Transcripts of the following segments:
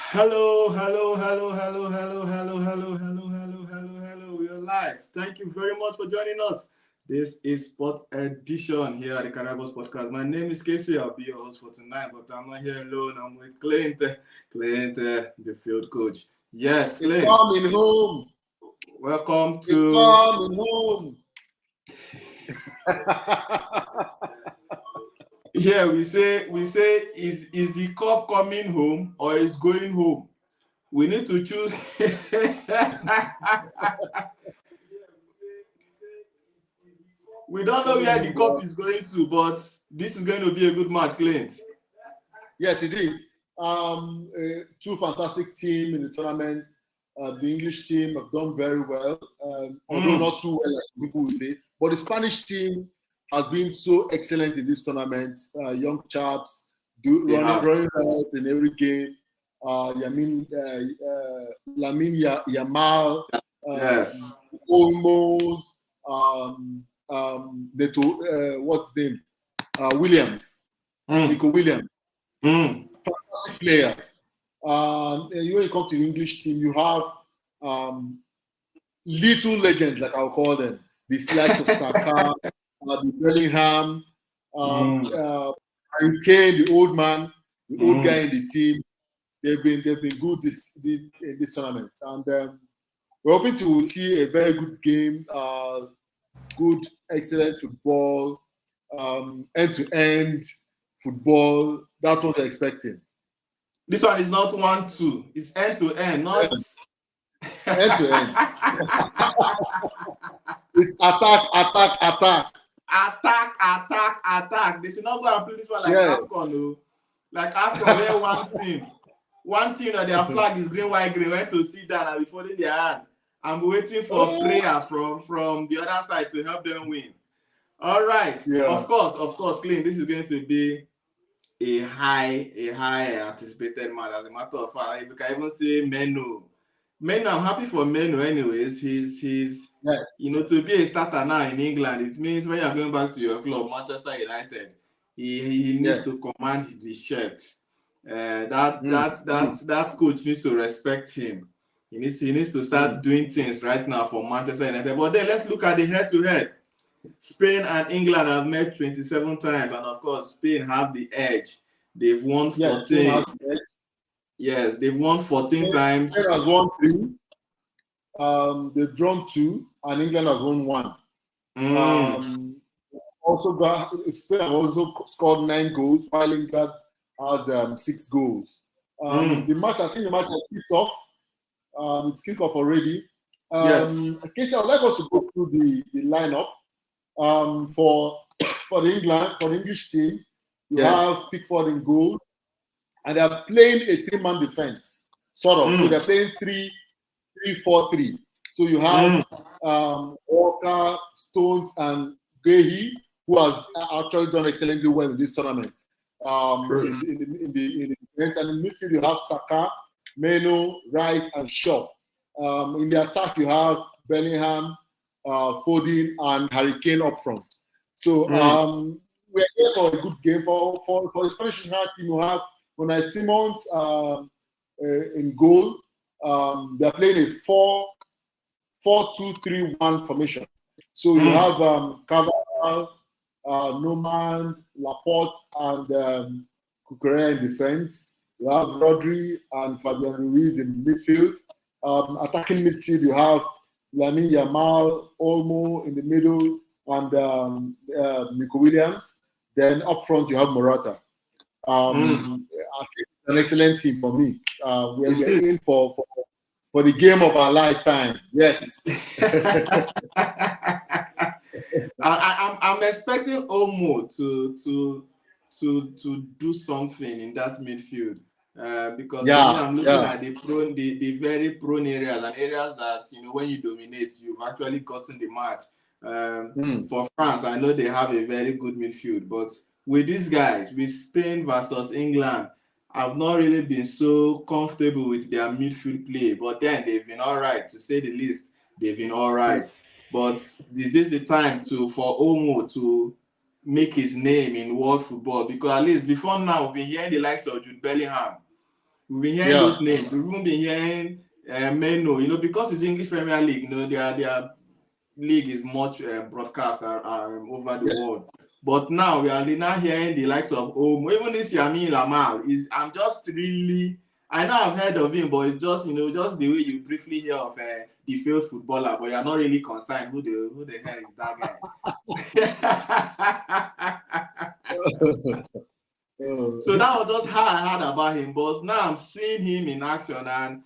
Hello, hello, hello, hello, hello, hello, hello, hello, hello, hello, hello. We are live. Thank you very much for joining us. This is Sport Edition here at the Carabos Podcast. My name is Casey. I'll be your host for tonight, but I'm not here alone. I'm with Clint, the field coach. Yes, It's Clint. coming home. Welcome It's to. coming home. Here we say is the cup coming home or is going home? We need to choose. We don't know Coming where the home, cup bro. is going to, but this is going to be a good match, Clint. Yes, it is. Two fantastic team in the tournament. The English team have done very well, although Mm, not too well, as people will say. But the Spanish team has been so excellent in this tournament. Young chaps they have. running right in every game. Yamal, Yes. Olmos, what's his name? Williams, Mm, Nico Williams, mm, fantastic players. And when you come to the English team, you have um, little legends, like I'll call them, the likes of Saka, the Bellingham, mm, Harry Kane, the old man, the old guy mm. in the team. They've been good this tournament, and we're hoping to see a very good game, good, excellent football, end to end football. That's what we're expecting. This one is not 1-2. It's end to end, not. End to end. It's attack, attack, attack. Attack, attack, attack. They should not go and play this one like Yeah. AFCON, no. Like AFCON, where one team that their flag is green, white, green, went to sit down and be folding their hand. I'm waiting for Oh, prayers from the other side to help them win. All right. yeah. Of course, Clint. This is going to be a high anticipated match. As a matter of fact, we can even say Menu. Menu, I'm happy for Menu. Anyways, he's Yes. to be a starter now in England. It means when you're going back to your club, Manchester United, he needs Yes. to command the shirt. That Mm, that mm, that that coach needs to respect him. He needs to start mm. doing things right now for Manchester United. But then let's look at the head-to-head. Spain and England have met 27 times, and of course, Spain have the edge. They've won Yes. Spain 14. has the edge. Yes, they've won 14 Spain times. has won three. They've drawn two, and England has won one. Mm, Um, also got Spain have also scored 9 goals, while England has 6 goals. mm, I think the match has kicked off. It's kicked off already. yes, Casey, I'd like us to go through the lineup for for the English team. You yes. have Pickford in goal, and they're playing a three-man defense, sort of. So Mm, they're playing 3-4-3. So you have mm, Walker, Stones, and Gehi, who has actually done excellently well in this tournament. true. In the defense, and in midfield you have Saka, Meno, Rice, and Shaw. In the attack you have Bellingham, Foden, and Harry Kane up front. So Mm, we're here for a good game. For the Spanish national team, you have Unai Simons in goal. They're playing a 4-2-3-1 formation. So you mm, have Cavani, Norman, Laporte, and Cucurella in defense. You have Rodri and Fabian Ruiz in midfield. Attacking midfield, you have Lamine Yamal, Olmo in the middle, and Nico Williams. Then up front, you have Morata. mm. I think it's an excellent team for me. It We're is. in for the game of our lifetime. Yes. I'm expecting Omo to do something in that midfield. Because for me, Yeah, I'm looking yeah. at the very prone areas and areas that when you dominate, you've actually gotten the match. Mm. For France, I know they have a very good midfield, but with these guys, with Spain versus England, I've not really been so comfortable with their midfield play. But then they've been all right, to say the least. They've been all right. But is this the time for Omo to make his name in world football? Because at least before now, we've been hearing the likes of Jude Bellingham. We've been hearing those names. We've even been hearing Meno, because it's English Premier League, their league is much broadcast over the world. But now we are now hearing the likes of even this Lamine Yamal I'm just really, I know I've heard of him, but it's just just the way you briefly hear of the failed footballer, but you're not really concerned who the hell is that guy. So that was just how I heard about him. But now I'm seeing him in action, and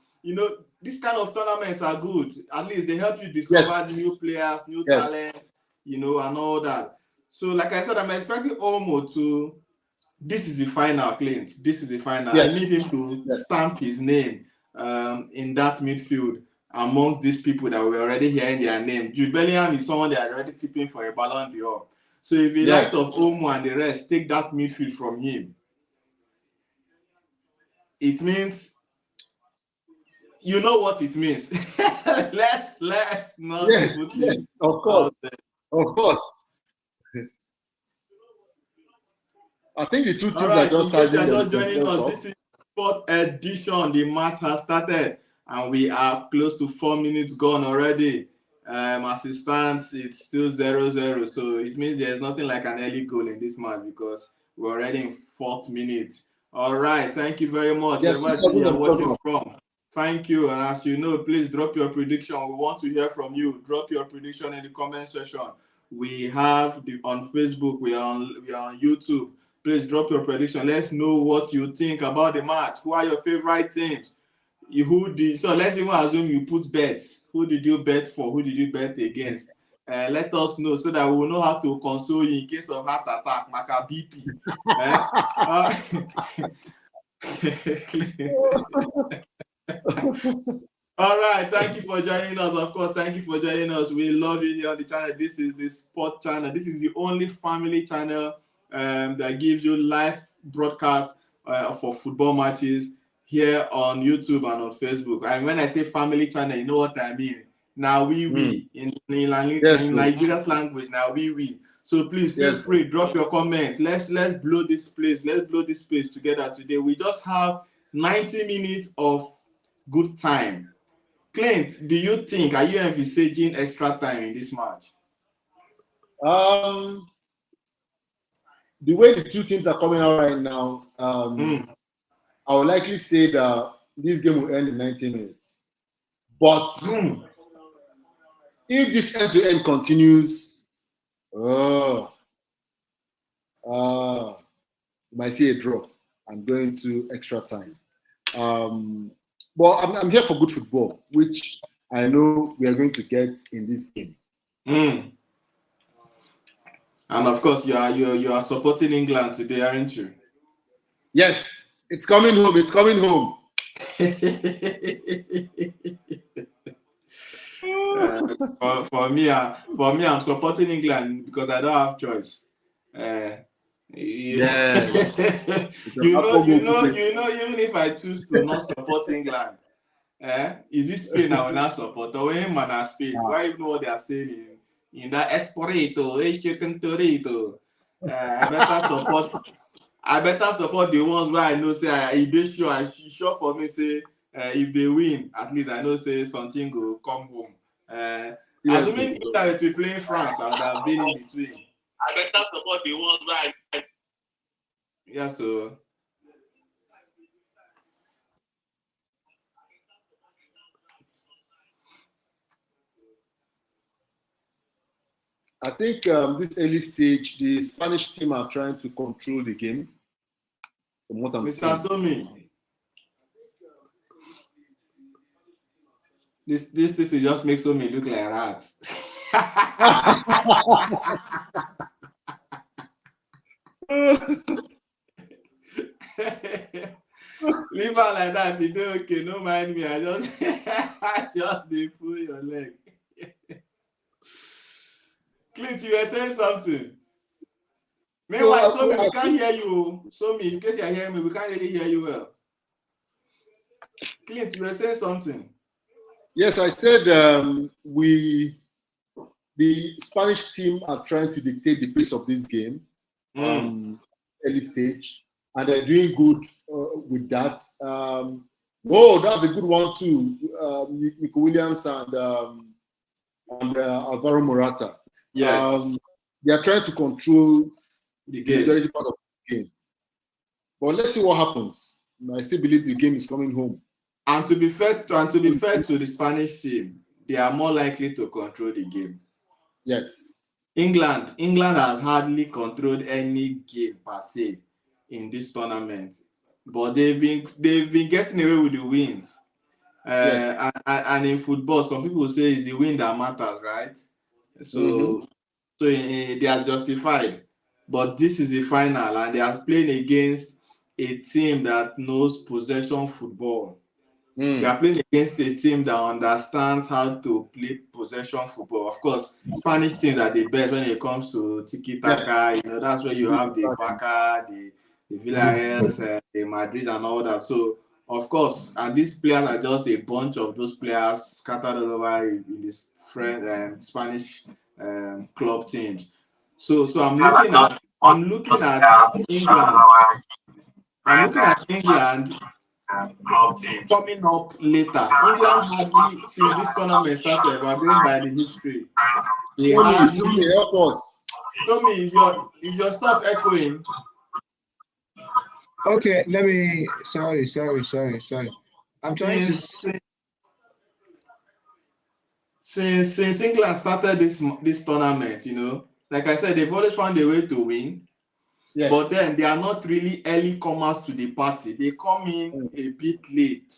these kind of tournaments are good. At least they help you discover new players, new talents, and all that. So, like I said, I'm expecting Olmo to. This is the final, Clint. This is the final. I need him to stamp his name in that midfield amongst these people that we're already hearing their name. Jude Bellingham is someone they are already tipping for a Ballon d'Or. So if the likes of Olmo and the rest take that midfield from him, it means you know what it means. let's not put it. Of course. Of course. I think the two teams are just joining us. This is Sport Edition. The match has started, and we are close to 4 minutes gone already. As it stands, it's still 0-0. So it means there's nothing like an early goal in this match because we're already in 4th minute. All right, thank you very much. Everybody you're watching from. Thank you. And as you know, please drop your prediction. We want to hear from you. Drop your prediction in the comment section. We have on Facebook. We are on YouTube. Please drop your prediction. Let's know what you think about the match. Who are your favorite teams? So let's even assume you put bets. Who did you bet for? Who did you bet against? Let us know so that we will know how to console you in case of heart attack, like a BP. All right, thank you for joining us. Of course, thank you for joining us. We love you here on the channel. This is the sport channel. This is the only family channel that gives you live broadcast for football matches here on YouTube and on Facebook. And when I say family channel, you know what I mean. Now in Nigeria's language. Now we. So please feel free, drop your comments. Let's blow this place. Let's blow this space together today. We just have 90 minutes of good time. Clint, are you envisaging extra time in this match? The way the two teams are coming out right now, I would likely say that this game will end in 90 minutes. But if this end-to-end continues, you might see a draw and go into extra time. But I'm here for good football, which I know we are going to get in this game. And of course, you are supporting England today, aren't you? Yes, it's coming home. It's coming home. For me, I'm supporting England because I don't have choice. Even if I choose to not support England, is it Spain I will not support or him and Spain? Why even know what they are saying in that Espirito, I better support the ones where I know say it's sure for me say if they win, at least I know say something will come home. Assuming if I were to play in France, I would have been in between. I better support the ones where so I think this early stage, the Spanish team are trying to control the game. From what I'm Mr. Somi, this just makes Somi look like a rat. Leave her like that. You do okay? No mind me. I just they pull your leg. Clint, you were saying something. Meanwhile, Somi, we can't hear you. Somi, in case you're hearing me, we can't really hear you well. Clint, you were saying something. Yes, I said the Spanish team are trying to dictate the pace of this game. Early stage. and they're doing good with that. That's a good one too. Nico Williams and Alvaro Morata. Yes, They are trying to control the the majority game. part of the game. But let's see what happens. I still believe the game is coming home. And to be fair to the Spanish team, they are more likely to control the game. Yes. England has hardly controlled any game per se in this tournament, but they've been getting away with the wins. Yes. And in football, some people say it's the win that matters, right? Mm-hmm. They are justified. But this is a final, and they are playing against a team that knows possession football. They are playing against a team that understands how to play possession football. Of course, Spanish teams are the best when it comes to tiki-taka. Yes. You know, that's where you have the Barca, the Villarreals, the Madrid, and all that. So, of course, and these players are just a bunch of those players scattered all over in this Spanish club teams. So I'm looking at England. I'm looking at England coming up later. England hardly, since this tournament started, we are going by the history. They hardly. Help us. Tommy, is your stuff echoing? Okay, let me. Sorry. I'm trying to. Since England started this tournament, you know, like I said, they've always found a way to win. Yes. But then they are not really early comers to the party. They come in a bit late.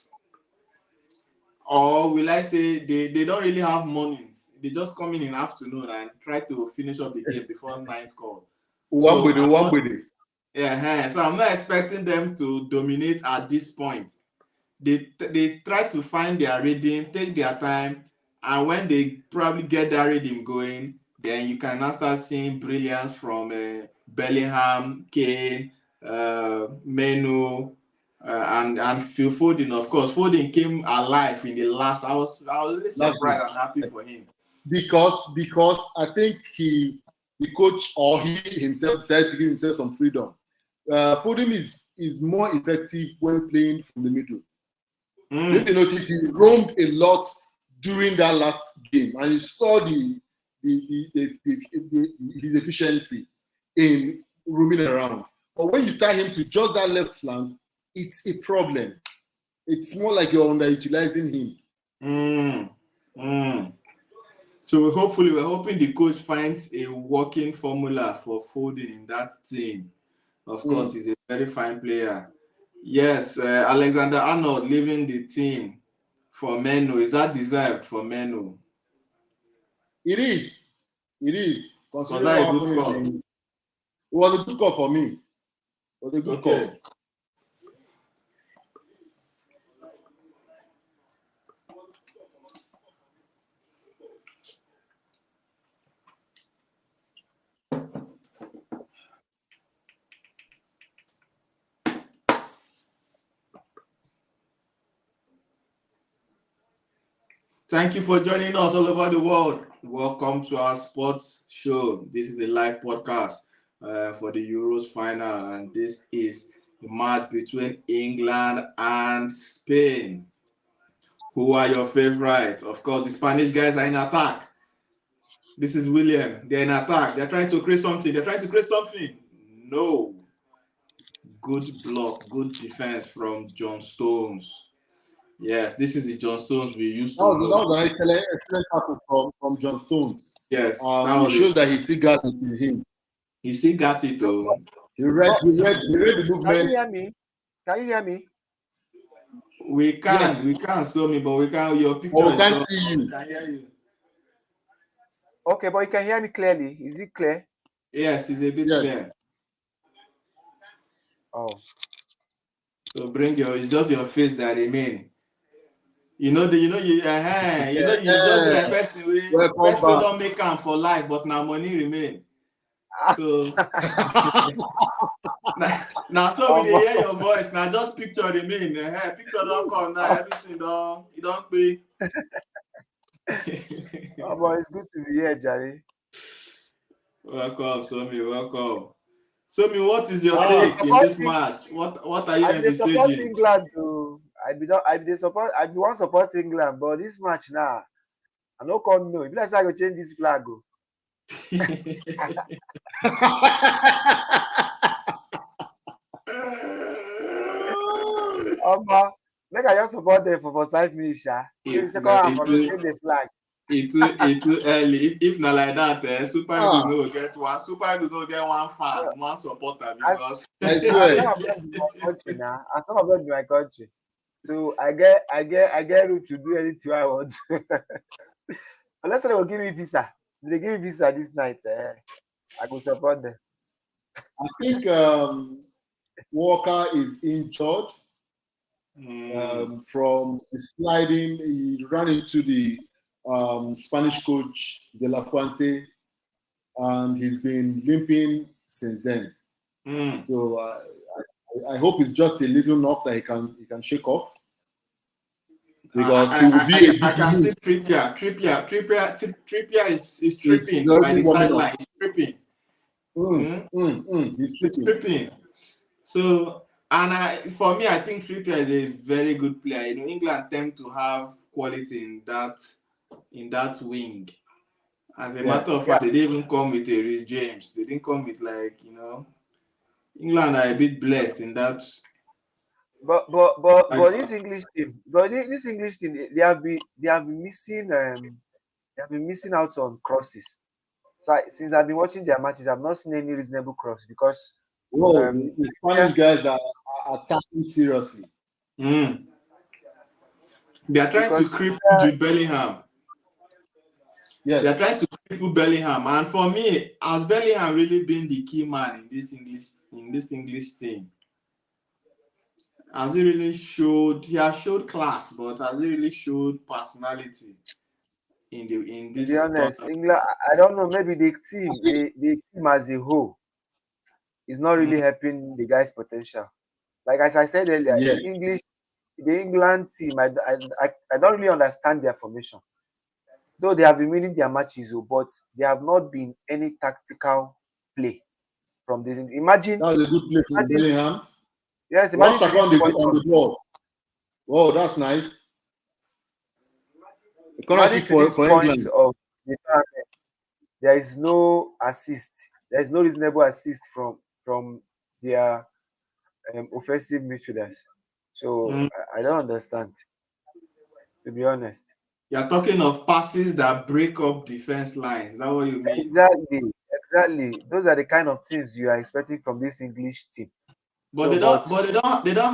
Or will I say they don't really have mornings. They just come in afternoon and try to finish up the game before night call. Yeah, so I'm not expecting them to dominate at this point. They try to find their rhythm, take their time, and when they probably get that rhythm going, then you can now start seeing brilliance from Bellingham, Kane, Menu, and Phil Foden. Of course, Foden came alive in the last. I was really surprised and happy for him because I think the coach or he himself decided to give himself some freedom. Foden is more effective when playing from the middle. If you notice, he roamed a lot during that last game, and you saw his efficiency in roaming around. But when you tie him to just that left flank, it's a problem. It's more like you're underutilizing him. So we're hoping the coach finds a working formula for Foden in that team. Of course, he's a very fine player. Yes, Alexander-Arnold leaving the team for Menu. Is that deserved for Menu? It is. Was that a good call? It was a good call for me. It was a good call. Thank you for joining us all over the world. Welcome to our sports show. This is a live podcast for the Euros final, and this is the match between England and Spain. Who are your favorites? Of course, the Spanish guys are in attack. This is William. They're in attack. They're trying to create something. No. Good block, good defense from John Stones. Yes, this is the John Stones we used to know. That was an excellent tackle from John Stones. Yes. It shows that he still got it in him. He still got it, though. He read the movement. Can you hear me? We can't show me, but we can. Your picture. We can't see you. We can hear you. Okay, but you can hear me clearly. Is it clear? Yes, it's a bit clear. Oh. So it's just your face that remain. You just be like person we don't make them for life, but now money remain. So now so we hear your voice. Now just picture remain. Picture don't come now. Everything don't pay. Oh, but it's good to be here, Jerry. Welcome, Somi. Welcome. So, me, what is your Ah. take in this match? What are you I be dey support envisaging? England though. I be dey support. I be wan support England, but this match now, I no come know. E be like say I go change this flag o. Omo, make I just support them for 5 minutes, sha. Maybe second No, half I go change the flag. it too early. If not like that, Super Eagles Ah. no get one. Super Eagles no get one fan, one supporter As because I as swear. some of them be my country now, as some of them be my country. So I get room to do anything I want. Unless they will give me visa. If they give me visa this night, I go support them. I think Walker is injured from the sliding. He ran into the Spanish coach De La Fuente, and he's been limping since then. So I hope it's just a little knock that he can shake off, because he will be a I big can news. see Trippier is It's tripping by already the warming sideline. up. He's tripping. He's He's tripping. tripping. So, and for me, I think Trippier is a very good player. You know, England tend to have quality in that wing. As a matter of fact, they didn't even come with a Reece James. They didn't come with England are a bit blessed in that. But this English team, this English team, they have been missing out on crosses. So since I've been watching their matches, I've not seen any reasonable cross because the Spanish guys are attacking seriously. They are trying to cripple Jude Bellingham. Yes. They are trying to cripple Bellingham, and for me, has Bellingham really been the key man in this English team? Has he really showed? He has showed class, but has he really showed personality in this? To be honest, England, I don't know. Maybe the team as a whole is not really helping the guy's potential. Like as I said earlier, Yes. the England team, I don't really understand their formation. Though they have been winning their matches, but there have not been any tactical play from this. Imagine that was a good play from Bellingham. Yes, imagine on the ball. Whoa, that's nice. Imagine to this point of the tournament, there is no assist. There is no reasonable assist from their offensive midfielders. So I don't understand, to be honest. You're talking of passes that break up defense lines. Is that what you mean? Exactly. Those are the kind of things you are expecting from this English team. But they don't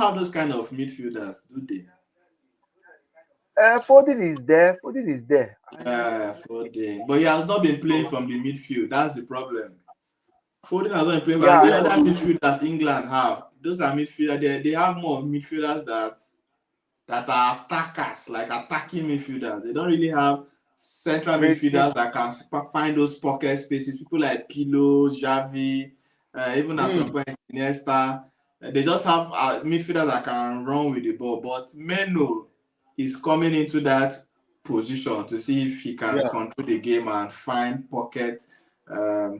have those kind of midfielders, do they? Foden is there. Foden. But he has not been playing from the midfield. That's the problem. Foden has not been playing. And the other midfielders England have, those are midfielders. They have more midfielders that are attackers, like attacking midfielders. They don't really have central midfielders that can find those pocket spaces. People like Pirlo, Xavi, even at some point Iniesta. They just have midfielders that can run with the ball. But Meno is coming into that position to see if he can control the game and find pocket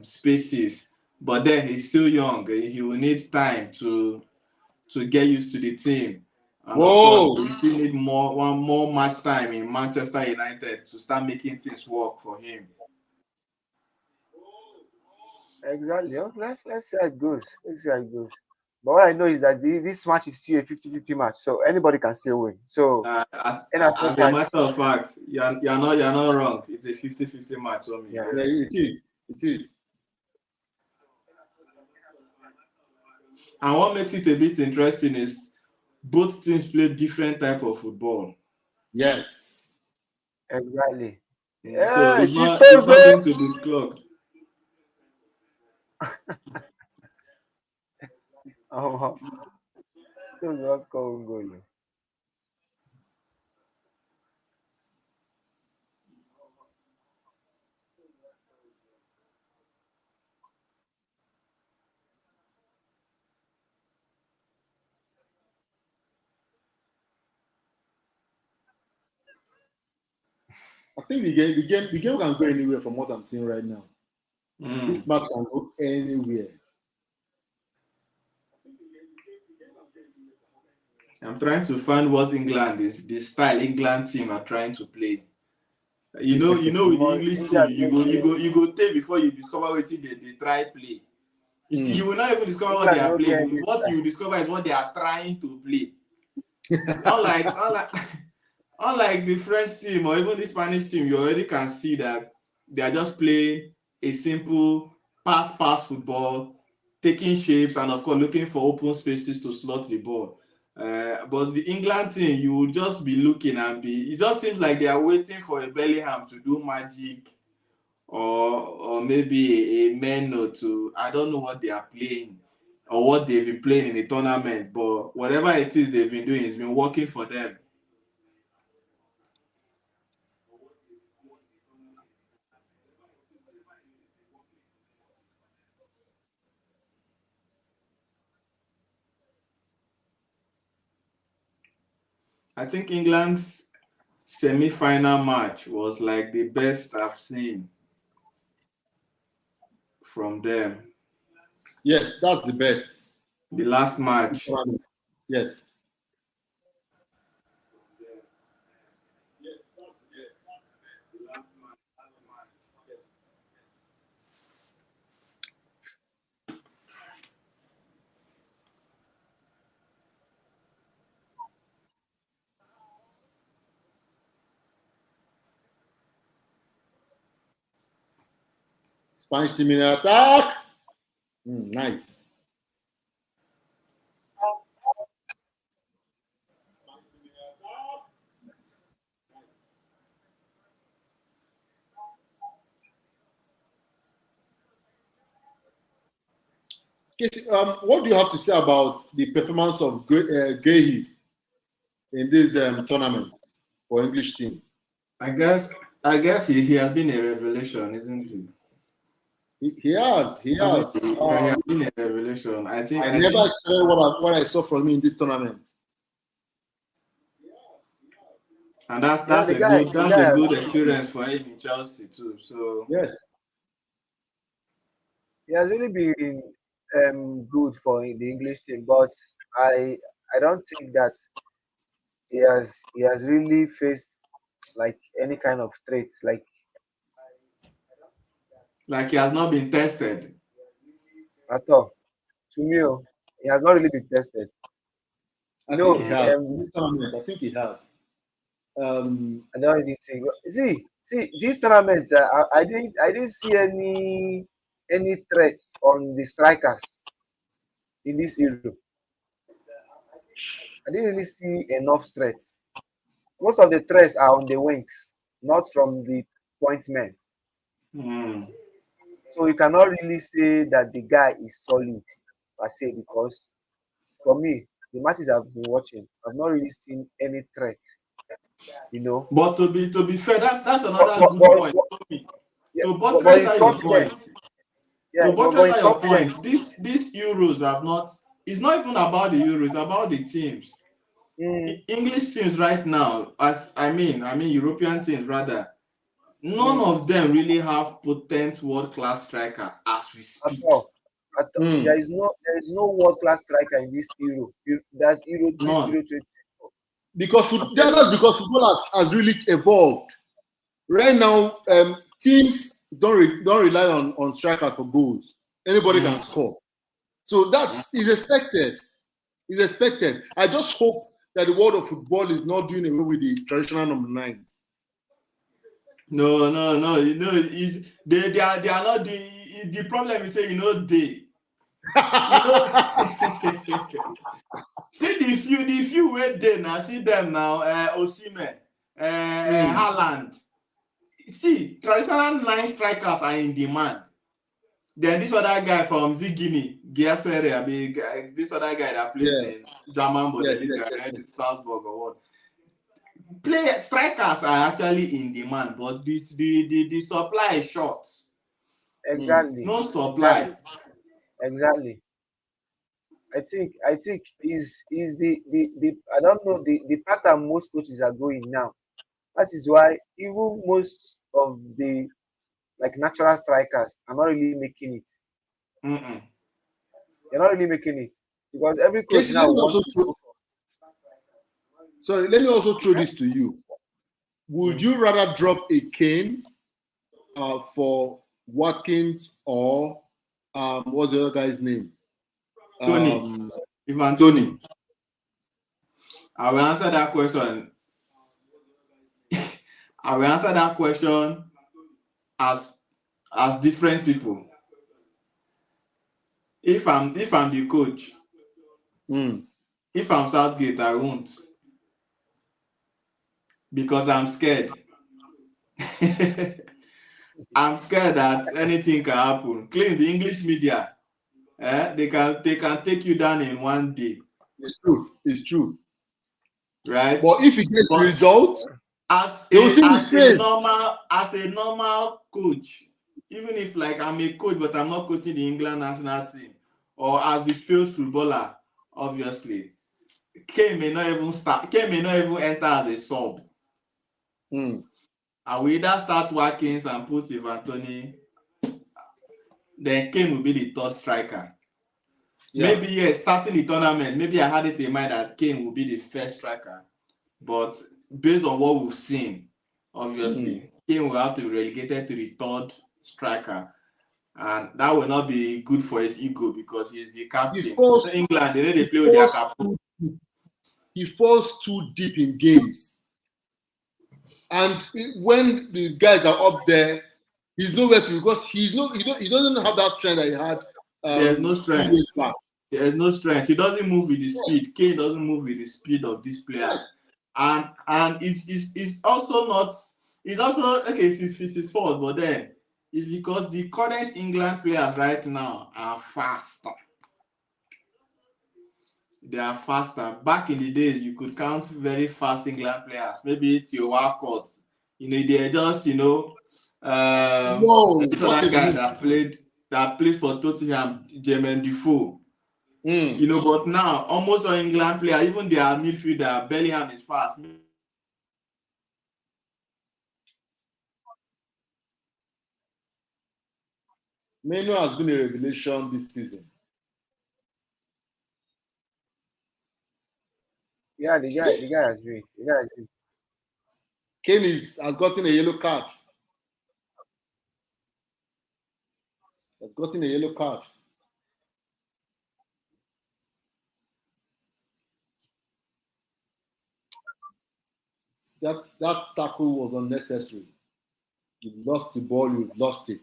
spaces. But then he's still young. He will need time to get used to the team. And of course, we still need one more match time in Manchester United to start making things work for him. Exactly. Let's see how it goes. But what I know is that this match is still a 50-50 match, so anybody can still win. So as a matter of fact, you're not wrong. It's a 50-50 match on me. Yeah, it is. And what makes it a bit interesting is both teams play different type of football. Yes. Exactly. So it's not going to be clogged. Those was going goal. I think the game can go anywhere from what I'm seeing right now. This match can go anywhere. I'm trying to find what England is, the style England team are trying to play. With the English team, you go take before you discover what they try play. You will not even discover what they are playing. What you discover is what they are trying to play. unlike the French team or even the Spanish team, you already can see that they are just playing a simple pass football, taking shapes, and of course looking for open spaces to slot the ball. But the England team, you will just be looking and it just seems like they are waiting for a Bellingham to do magic, or maybe a Meno to, I don't know what they are playing or what they've been playing in the tournament, but whatever it is they've been doing, it's been working for them. I think England's semi-final match was like the best I've seen from them. Yes, that's the best. The last match. Yes. Spanish team in attack. Nice. What do you have to say about the performance of Guehi in this tournament for English team? I guess he has been a revelation, isn't he? He has. He has been a revelation. I never expected what I saw from him in this tournament. And that's a good experience for him in Chelsea too. So yes, he has really been good for the English team, but I don't think that he has really faced like any kind of threats, like he has not been tested at all. To me, he has not really been tested. I think he has. This tournament, I think he has. I don't really think. See, this tournament, I didn't see any threats on the strikers in this Euro. I didn't really see enough threats. Most of the threats are on the wings, not from the point men. So you cannot really say that the guy is solid per se, because for me, the matches I've been watching, I've not really seen any threat. But to be fair, that's another good point. To buttress your point. To buttress your point, these Euros have not. It's not even about the Euros. It's about the teams. English teams right now, I mean European teams rather, none of them really have potent world-class strikers as we speak. At all. There is no world-class striker in this Euro. That's Euro 2024. Because football has really evolved. Right now, teams don't rely on strikers for goals. Anybody can score. So that is expected. It's expected. I just hope that the world of football is not doing away with the traditional number 9s. No. They are not the problem is saying they. See the few way they now see them now. Osimhen, Haaland. See, traditional 9 strikers are in demand. Then this other guy from Zigini, Giasere, this other guy that plays in German Bundesliga, right? Salzburg or what? Strikers are actually in demand, but the supply is short. Exactly. No supply. Exactly. I think is the I don't know the pattern most coaches are going now. That is why even most of the natural strikers are not really making it. They're not really making it because every coach now wants to. So let me also throw this to you. Would you rather drop a Kane for Watkins or what's the other guy's name? Tony. Ivan Tony. Tony. I will answer that question. I will answer that question as different people. If I'm the coach, if I'm Southgate, I won't, because I'm scared. I'm scared that anything can happen. Claim the English media, they can take you down in one day. It's true. It's true. Right? But if he gets results, as a normal coach, even if like I'm a coach but I'm not coaching the England national team, or as the field footballer, obviously, Kane may not even enter as a sub. And we either start Watkins and put Ivan Tony, then Kane will be the third striker. Yeah. Maybe starting the tournament, maybe I had it in mind that Kane will be the first striker. But based on what we've seen, obviously, Kane will have to be relegated to the third striker. And that will not be good for his ego because he's the captain. England, they play with their captain. He falls too deep in games. And when the guys are up there, he's nowhere to, because he doesn't have that strength that he had. There's no strength. There's no strength. He doesn't move with the speed. Kane doesn't move with the speed of these players. And it's also not. It's also okay. It's his fault, but then it's because the current England players right now are faster. They are faster. Back in the days, you could count very fast England players. Maybe Theo Walcott. They're just other guy that played for Tottenham, Jermaine Defoe. But now almost all England players, even their midfielder, Bellingham is fast. Menu has been a revelation this season. Yeah, the guy has been. Kane has gotten a yellow card. Has gotten a yellow card. That tackle was unnecessary. You've lost the ball, you've lost it.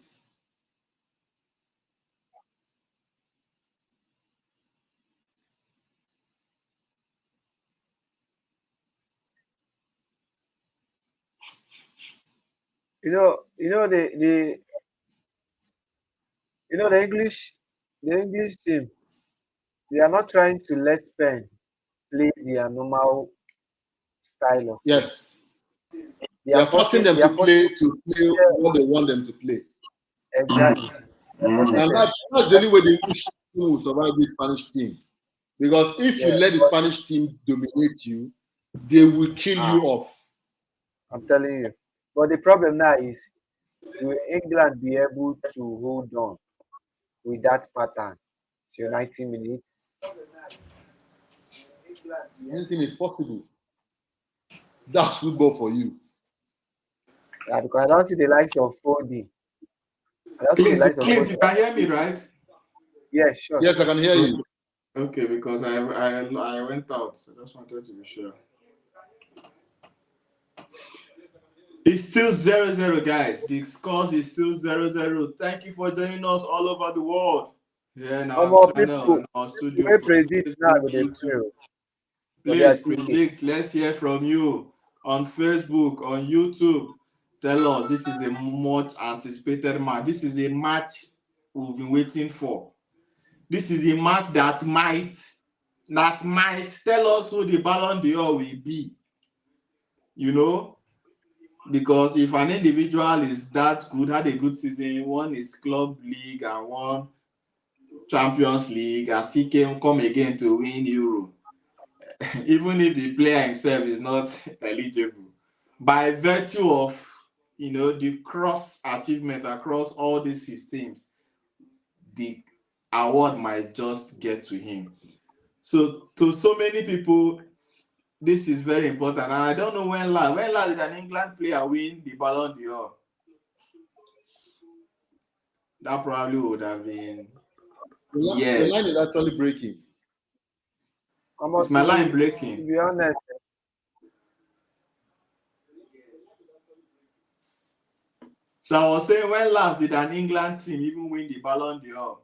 The English team, they are not trying to let Spain play their normal style of play. Yes. They are forcing them to play what they want them to play. Exactly. And that's the only way the English team will survive this Spanish team. Because if you let the Spanish team dominate you, they will kill you off. I'm telling you. But the problem now is, will England be able to hold on with that pattern till 90 minutes? Anything is possible. That's football for you. Yeah, because I don't see the likes of Foden. Clint, you can hear me, right? Yeah, sure. Yes, I can hear you. Okay, because I went out, so I just wanted to be sure. It's still 0-0, guys. The scores is still 0-0. Thank you for joining us all over the world. Yeah, now channel, our studio. Predict now with the Please predict. Let's hear from you on Facebook, on YouTube. Tell us, this is a much anticipated match. This is a match we've been waiting for. This is a match that might tell us who the Ballon d'Or will be. Because if an individual is that good, had a good season, won his club league and won Champions League, and still come again to win Euro, even if the player himself is not eligible, by virtue of the cross achievement across all these systems, the award might just get to him. So to so many people, This is very important, and I don't know when last. When last did an England player win the Ballon d'Or? That probably would have been The line is actually breaking. Is my line To breaking? be honest, So I was saying, when last did an England team even win the Ballon d'Or?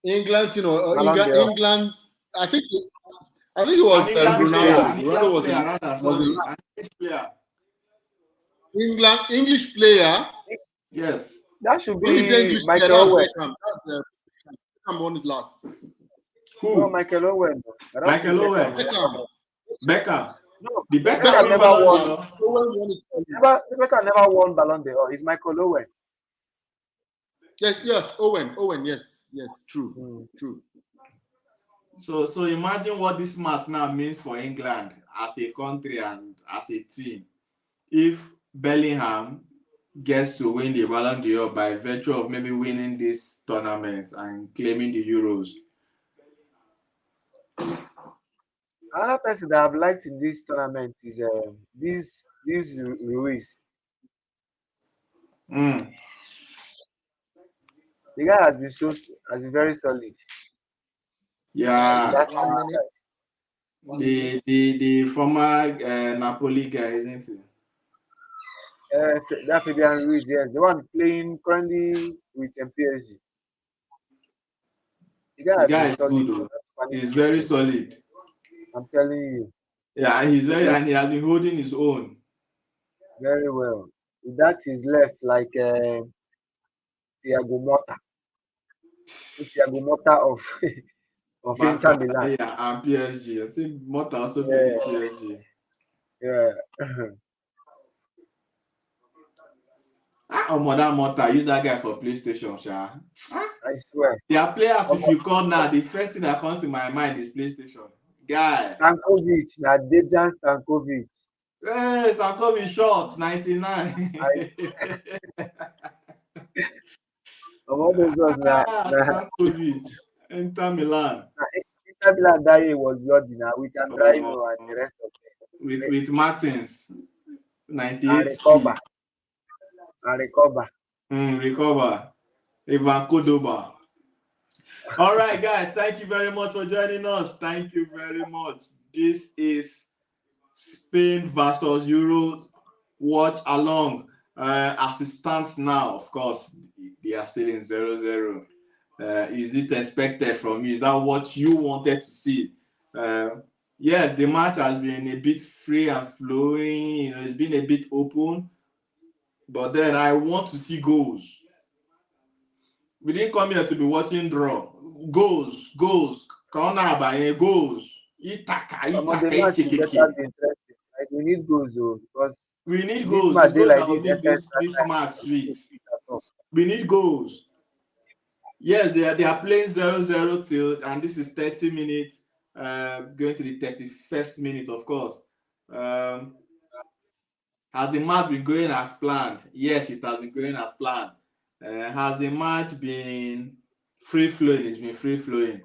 England, Ballon d'Or. England. I think it was An England player, Ronaldo. an Ronaldo England was player rather, sorry, an English player. English player. Yes. That should Who is the be English Michael player? Owen. That's Beckham won it last. Who? No, Michael Owen. I don't Michael think Owen. Beckham. Beckham. No, The Beckham Beckham win never Ballon won. d'Or. Owen won it. Beckham never won Ballon d'Or. It's Michael Owen. Yes, Owen, yes, true. So imagine what this match now means for England as a country and as a team. If Bellingham gets to win the Ballon d'Or by virtue of maybe winning this tournament and claiming the Euros. Another person that I've liked in this tournament is this Ruiz. Mm. The guy has been very solid. Yeah. That's 1 minute. The former Napoli guy, isn't he? That Fabian Ruiz, yes, the one playing currently with PSG. The guy The has guy been is solid. good. He's very solid. I'm telling you. Yeah, and he has been holding his own. Very well. That is left like Thiago Motta. Thiago Motta of Inter Milan. Yeah, and PSG. I think Motta also played in PSG. Yeah. That Motta, use that guy for PlayStation, Sha. I swear. There are players, if you call now, the first thing that comes to my mind is PlayStation. Guy. Stankovic, Dejan Stankovic. Hey, Stankovic shot, 99. All those ones Stankovic, Inter Milan. Inter Milan that year was bloody now with Andraino and the rest of them. With Martins, 98. And recover. Recover. Ivan Kodoba. All right, guys. Thank you very much for joining us. Thank you very much. This is Spain versus Euro. Watch along. As it stands now, of course, they are still in 0-0. Is it expected from you? Is that what you wanted to see? Yes, the match has been a bit free and flowing. It's been a bit open. But then I want to see goals. We didn't come here to be watching draw. Goals. Corner by goals. Like, we need goals though, because we need goals. This match sweet. We need goals. Yes, they are playing 0-0 till, and this is 30 minutes. Going to the 31st minute, of course. Has the match been going as planned? Yes, it has been going as planned. Has the match been free-flowing? It's been free-flowing.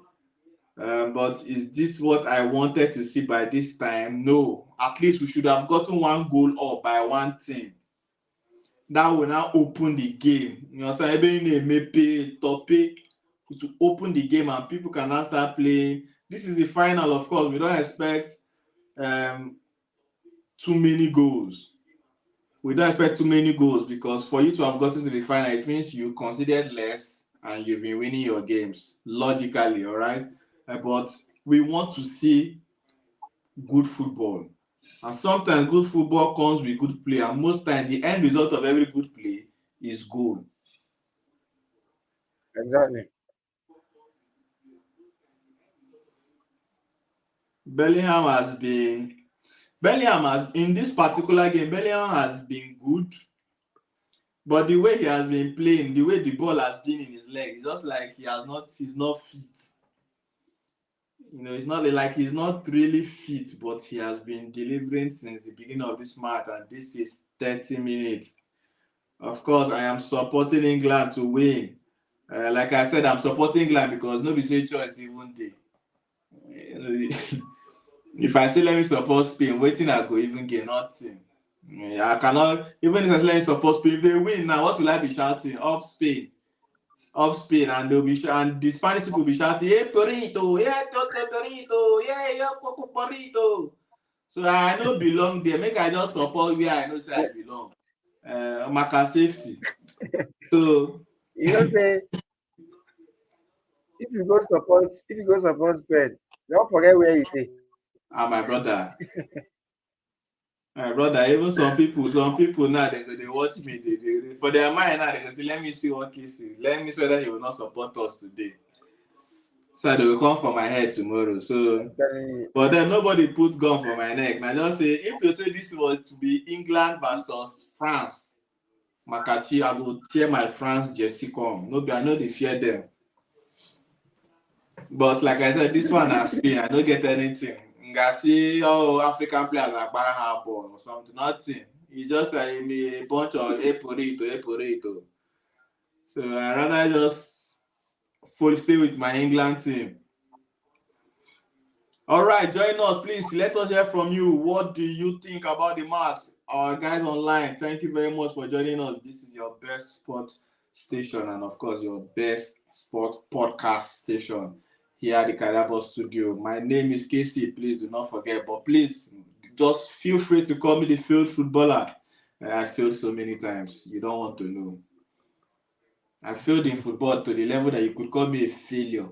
But is this what I wanted to see by this time? No. At least we should have gotten one goal up by one team. That will now open the game. You know, to open the game and people can now start playing. This is the final, of course. We don't expect too many goals. We don't expect too many goals because for you to have gotten to the final, it means you considered less and you've been winning your games logically, all right? But we want to see good football. And sometimes good football comes with good play. And most times, the end result of every good play is goal. Exactly. Bellingham has, in this particular game, Bellingham has been good. But the way he has been playing, the way the ball has been in his leg, it's just like he's not fit. You know, it's not like he's not really fit, but he has been delivering since the beginning of this match, and this is 30 minutes. Of course, I am supporting England to win. Like I said, I'm supporting England because nobody say choice even day. if I say let me support Spain, waiting I go even get nothing. I cannot even if I say let me support Spain. If they win now, what will I be shouting? Up Spain, and they'll be and the Spanish people will be shouting, "Hey Torito, yeah Torito, yeah Coco Porito." So I no belong there. Make I just support where I know say I belong. Marker safety. So say if you go support Spain, don't forget where you stay. my brother. My brother, even some people now they watch me. They for their mind now they go say, let me see what case is. Let me see whether he will not support us today. So they will come for my head tomorrow. So, but then nobody put gun for my neck. Now just say if you say this was to be England versus France, Makachi, I will tear my France jersey come. No, I know they fear them. But like I said, this one has Spain. I don't get anything. See, African players are buying hard ball or something. Nothing. It's just a bunch of eporito. So I rather just stay with my England team. All right, join us, please. Let us hear from you. What do you think about the match? Our guys online, thank you very much for joining us. This is your best sports station and, of course, your best sports podcast station here at the Carabao Studio. My name is Casey. Please do not forget. But please, just feel free to call me the field footballer. I failed so many times. You don't want to know. I failed in football to the level that you could call me a failure.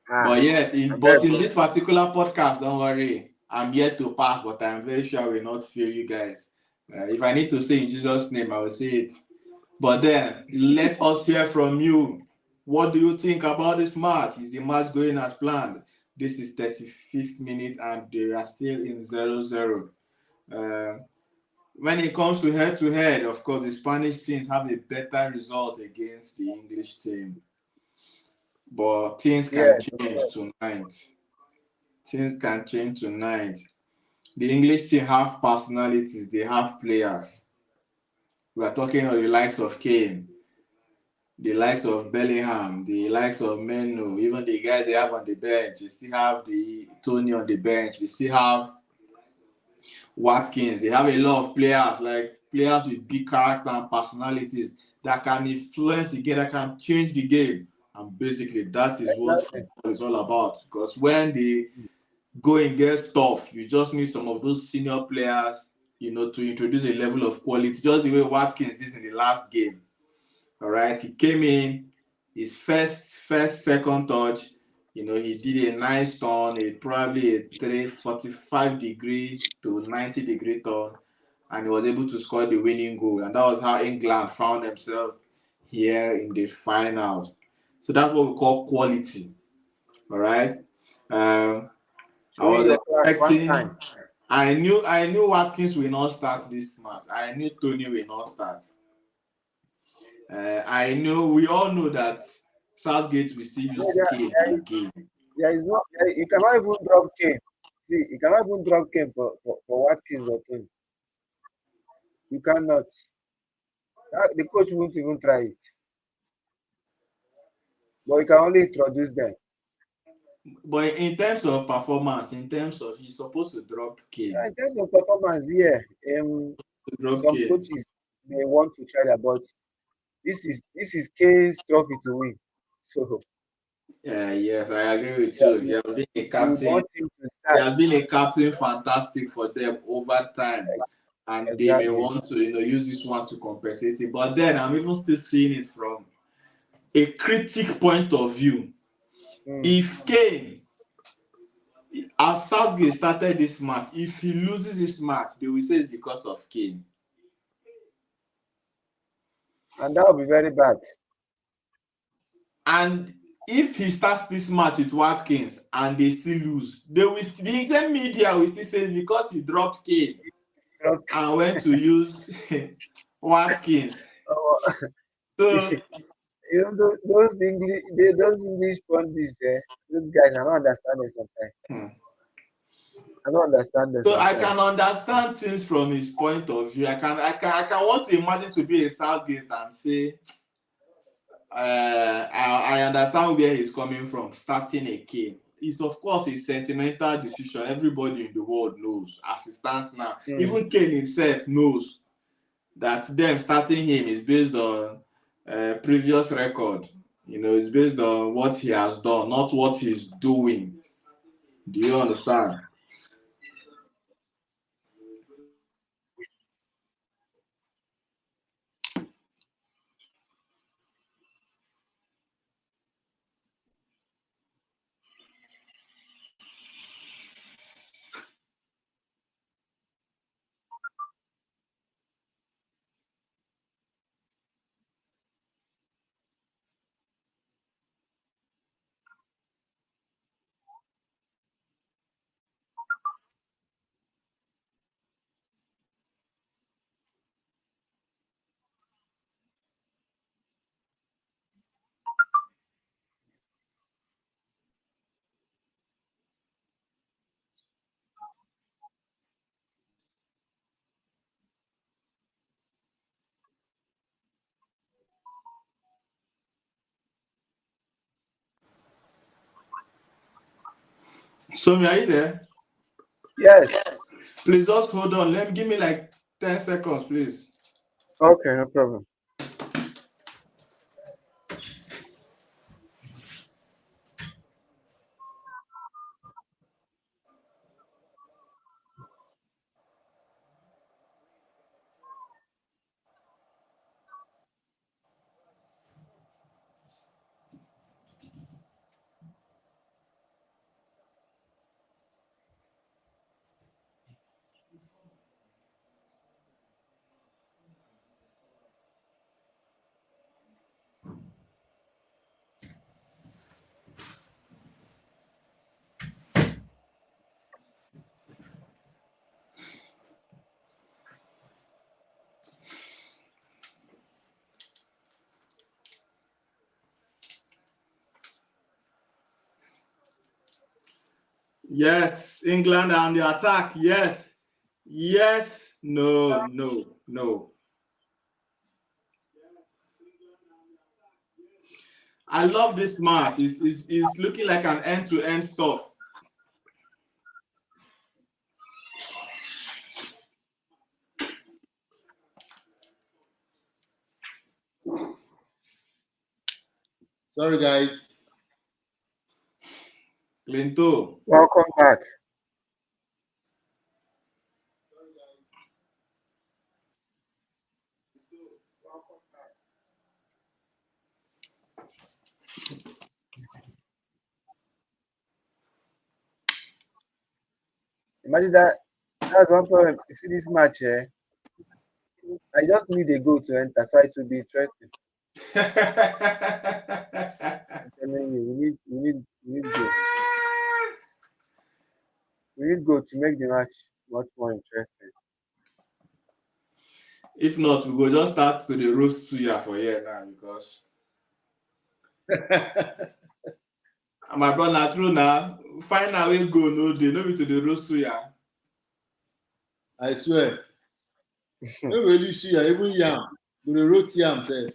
But yet, in this particular podcast, don't worry. I'm yet to pass, but I'm very sure I will not fail you guys. If I need to say in Jesus' name, I will say it. But then, let us hear from you. What do you think about this match? Is the match going as planned? This is 35th minute and they are still in 0-0. When it comes to head-to-head, of course, the Spanish teams have a better result against the English team. But things can change tonight. Things can change tonight. The English team have personalities. They have players. We are talking of the likes of Kane, the likes of Bellingham, the likes of Menu, even the guys they have on the bench. You still have the Tony on the bench. You still have Watkins. They have a lot of players, like players with big character and personalities that can influence the game, that can change the game. And basically, that is what football is all about. Because when they go and get stuff, you just need some of those senior players, to introduce a level of quality, just the way Watkins is in the last game. All right, he came in, his second touch, he did a nice turn, probably a 345-degree to 90-degree turn, and he was able to score the winning goal. And that was how England found themselves here in the finals. So that's what we call quality. All right. I was expecting. I knew Watkins will not start this match. I knew Tony will not start. We all know that Southgate will still use Kane again. You cannot even drop Kane. See, you cannot even drop Kane for Watkins or Tony. You cannot. The coach won't even try it. But you can only introduce them. But in terms of performance, he's supposed to drop Kane. In terms of performance, some coaches may want to try that, but this is Kane's trophy to win. So yes, I agree with you. He has been a captain. He has been a captain, fantastic for them over time, and they may want to use this one to compensate it. But then I'm even still seeing it from a critic point of view. If Kane, as Southgate started this match, if he loses this match, they will say it's because of Kane. And that will be very bad. And if he starts this match with Watkins and they still lose, the same media will still say it's because he dropped Kane and went to use Watkins. So those English pundits, those guys, I don't understand it sometimes. I don't understand them. So sometimes. I can understand things from his point of view. I can want to imagine to be a Southgate and say, I understand where he's coming from, starting a Kane. it's of course a sentimental decision. Everybody in the world knows as it stands now. Mm. Even Kane himself knows that them starting him is based on previous record. It's based on what he has done, not what he's doing. Do you understand? Somi, are you there? Yes. Please just hold on. Give me like 10 seconds, please. Okay, no problem. Yes, England on the attack. Yes. Yes. No, no, no. I love this match. It's looking like an end-to-end stuff. Sorry, guys. Clinton. Welcome back. Imagine that's one problem. You see this match, I just need a goal to enter, so it will be interesting. I'm telling you, we need goal. We need goal to make the match much more interesting. If not, we go just start to the roast suya for here now because my brother true now. Find out where go no day, no be to the roast suya. I swear. No really see even yam. Go dey roast yam sef.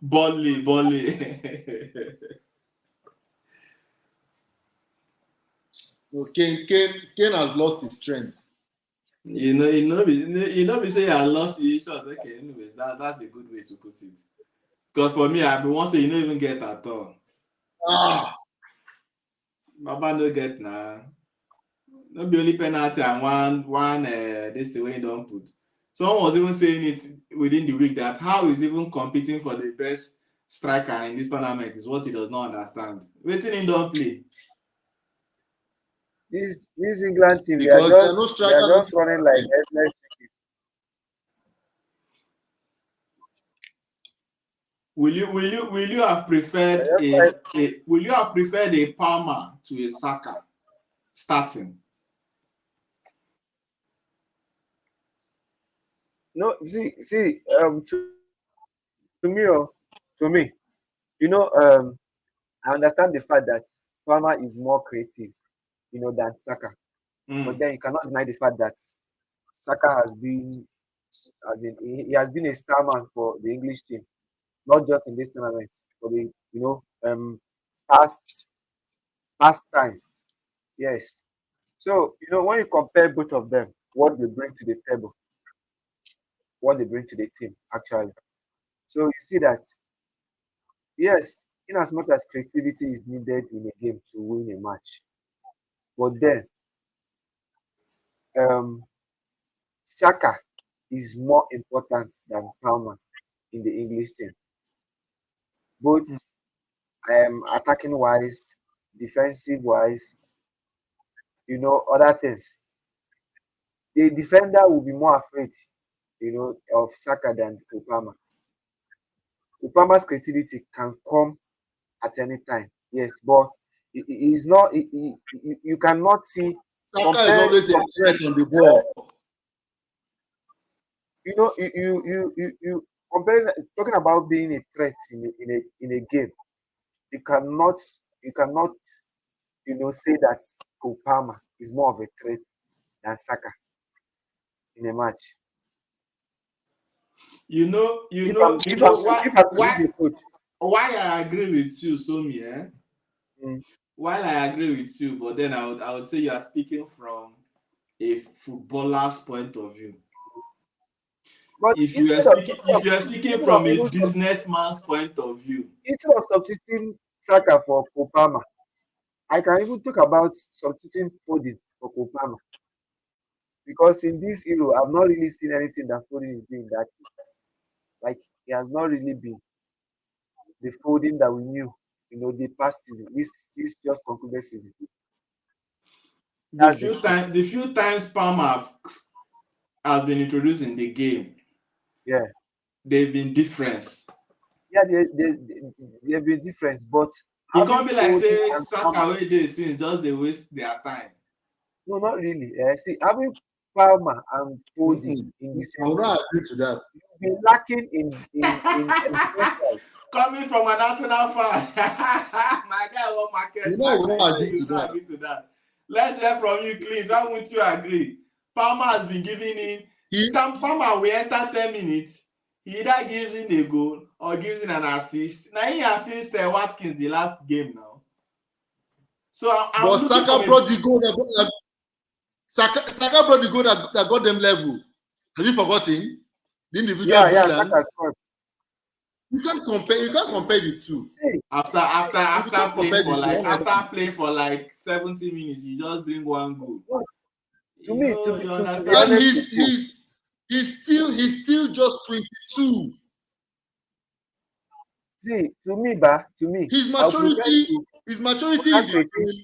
Bolly. No, Kane has lost his strength. Be say I lost the shot. Okay, anyways, that's a good way to put it. Because for me, I be one say you don't even get at all. Baba no get now. No be only penalty and one this way you don't put. Someone was even saying it within the week that how is even competing for the best striker in this tournament is what he does not understand. Waiting in don't play. This England team, they Because are just running like headless chicken. Will you have preferred a Palmer to a Saka starting? No, see, to me, I understand the fact that Palmer is more creative, than Saka. But then you cannot deny the fact that Saka has been, he has been a star man for the English team, not just in this tournament, for the past past times. Yes. So, when you compare both of them, what they bring to the table, what they bring to the team, actually. So you see that, yes, in as much as creativity is needed in a game to win a match, but then um, Saka is more important than Palmer in the English team, both attacking wise, defensive wise, other things. The defender will be more afraid, of Saka than Kopama. Kopama's creativity can come at any time, yes, but he is not. You cannot see. Saka is always a threat on the ball. You comparing, talking about being a threat in a game. You cannot say that Kopama is more of a threat than Saka in a match. You know why I agree with you, Somi, eh? While I agree with you, but then I would say you are speaking from a footballer's point of view. But if you are speaking from a businessman's point of view, instead of substituting Saka for Kopama, I can even talk about substituting Foden for Kopama. Because in this era, I've not really seen anything that Foden is doing that. Like, he has not really been the Foden that we knew, the past season. This just concluded season. The few times Palmer has been introduced in the game, yeah, they've been different. Yeah, they've been different, but you can't be like say Saka wey dey since just they waste their time. No, not really. See, having Palmer and Foden in the same team, I would agree to that. You'll be lacking in coming from an Arsenal fan. My guy won't market. You know, agree to that. Let's hear from you, Clint. Why won't you agree? Palmer has been giving in. Palmer will enter 10 minutes. He either gives in a goal or gives in an assist. Now he assists Watkins the last game now. So but Saka brought the goal that Saka brought the goal that got them level. Have you forgotten? The individual brilliance. You can't compare the two. After playing for like 70 minutes, you just bring one goal. And he's still just 22. See, to me, his maturity in the game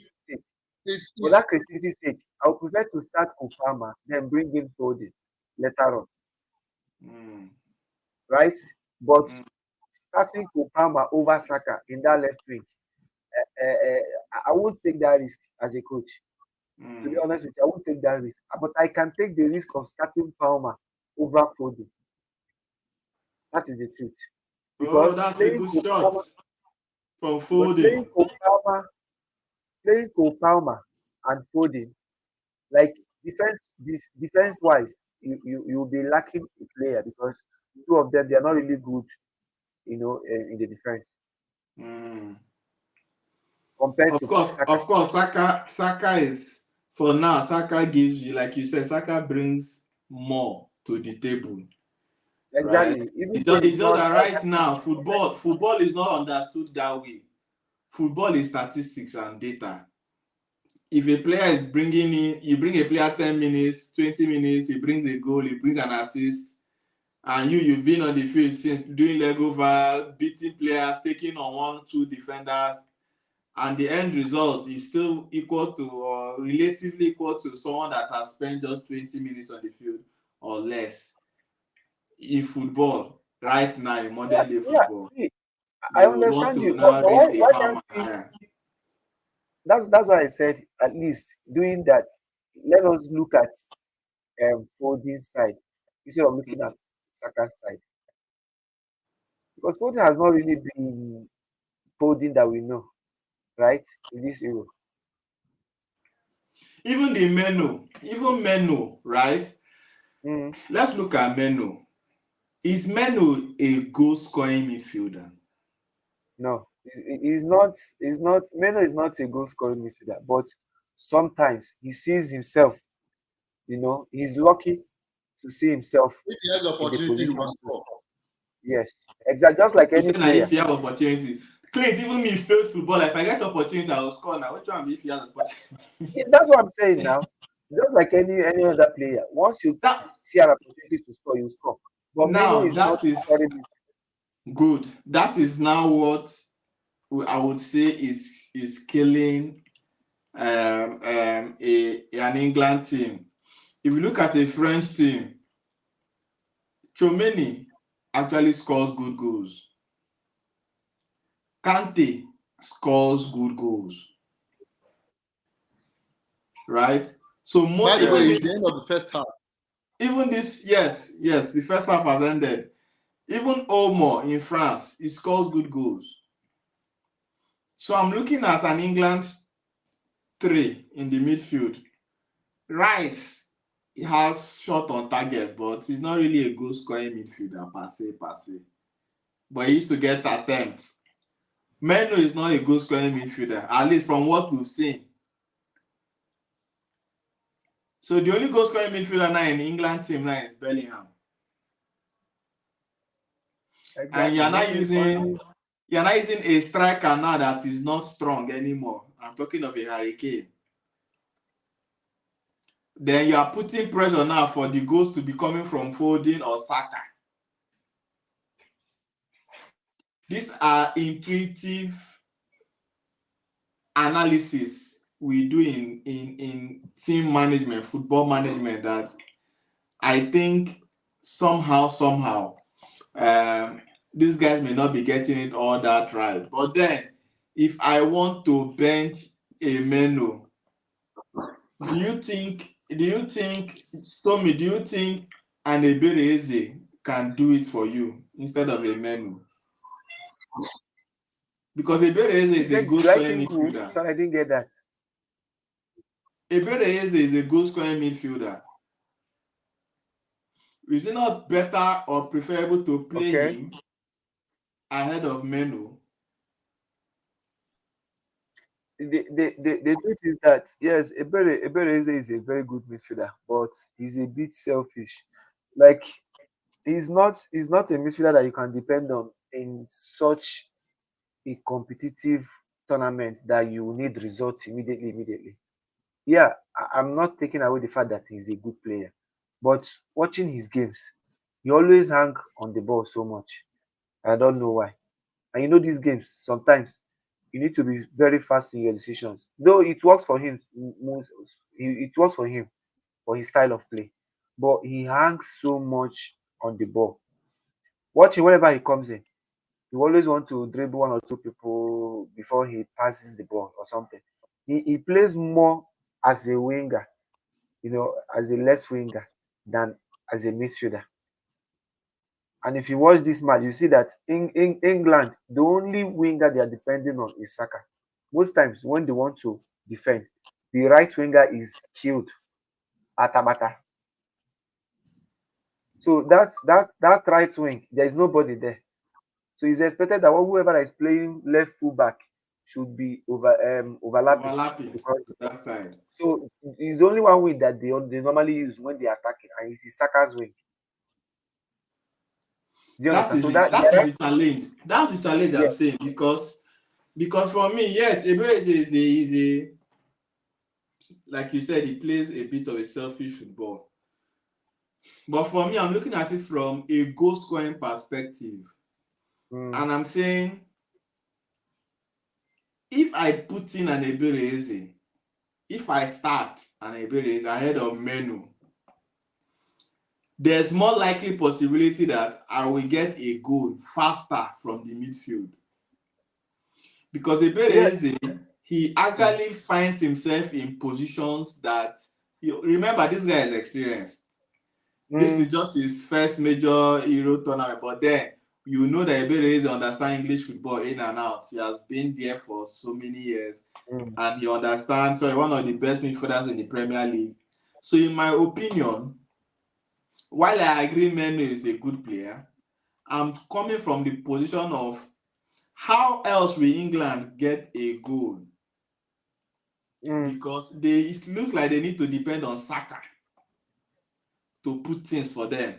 is for that creativity sake. I would prefer to start Kopama, then bring in Foden later on. Right? But starting Kopama over Saka in that left wing, I won't take that risk as a coach. To be honest with you, I won't take that risk. But I can take the risk of starting Palmer over Foden. That is the truth. Because that's a good shot from Foden. Playing Kopama and Foden, like defense-wise, you'll be lacking a player because two of them, they are not really good, in the defense. Compared to Saka is, for now, Saka gives you, like you said, Saka brings more to the table. Exactly. Right? It's just that right now, football is not understood that way. Football is statistics and data. If a player is bringing in, you bring a player 10 minutes, 20 minutes, he brings a goal, he brings an assist, and you've been on the field since doing leg over, beating players, taking on 1-2 defenders, and the end result is still equal to or relatively equal to someone that has spent just 20 minutes on the field or less. In football, right now, in modern day football, I understand you. That's why I said, at least doing that, let us look at Foden's side instead of looking at Saka's side. Because Foden has not really been Foden that we know, right? In this era. Even Meno, right? Let's look at Meno. Is Meno a goal-scoring midfielder? No. Meno is not a goal scoring midfielder, but sometimes he sees himself, he's lucky to see himself If he has in the opportunity, he position will to score. score. Yes, exactly, just like You any say that if player. you have opportunity. Clint, even me failed football. If I get opportunity, I will score now. Which one if you have opportunity? That's what I'm saying now. Just like any other player, once you that see an opportunity to score, you score. But Meno now is not that is scoring. good. That is now what I would say is killing an England team. If you look at a French team, Chomeni actually scores good goals. Kante scores good goals, right? So By the way, even it's the end of the first half. this, yes, the first half has ended. Even Olmo in France, he scores good goals. So I'm looking at an England 3 in the midfield. Rice, he has shot on target, but he's not really a goal scoring midfielder per se. But he used to get attempts. Meno is not a goal scoring midfielder, at least from what we've seen. So the only goal scoring midfielder now in the England team now is Bellingham. Exactly. And you're not using a striker now that is not strong anymore. I'm talking of a Hurricane. Then you are putting pressure now for the goals to be coming from Foden or Saka. These are intuitive analysis we do in team management, football management, that I think somehow these guys may not be getting it all that right. But then if I want to bench a Meno, do you think Somi, do you think an Ebereze can do it for you instead of a Menu? Because Ebereze is a goal scoring midfielder. Sorry, I didn't get that. Ebereze is a goal scoring midfielder. Is it not better or preferable to play him ahead of Menu? The truth is that yes, Ebereze is a very good midfielder, but he's a bit selfish. Like he's not a midfielder that you can depend on in such a competitive tournament that you need results immediately. Yeah, I'm not taking away the fact that he's a good player, but watching his games, he always hang on the ball so much. I don't know why. And these games, sometimes you need to be very fast in your decisions. Though it works for him, it works for his style of play. But he hangs so much on the ball. Watching whenever he comes in, he always want to dribble one or two people before he passes the ball or something. He plays more as a winger, as a left winger than as a midfielder. And if you watch this match, you see that in England, the only winger they are depending on is Saka. Most times when they want to defend, the right winger is killed. Atabata. So that right wing, there is nobody there. So it's expected that whoever is playing left fullback should be overlapping To that side. So it's only one wing that they normally use when they are attacking, and it's Saka's wing. That is the challenge. That's the challenge I'm saying, because for me, yes, Eberechi is a like you said, he plays a bit of a selfish football. But for me, I'm looking at it from a goal scoring perspective. And I'm saying, if I put in an Ebereze, if I start an Ebereze ahead of Menu, there's more likely possibility that I will get a goal faster from the midfield. Because Ebereze, he actually finds himself in positions that, remember, this guy is experienced. This is just his first major Euro tournament, but then that Ebereze understands English football in and out. He has been there for so many years, and he understands. So he's one of the best midfielders in the Premier League. So, in my opinion, while I agree Menu is a good player, I'm coming from the position of how else will England get a goal? Because it looks like they need to depend on Saka to put things for them.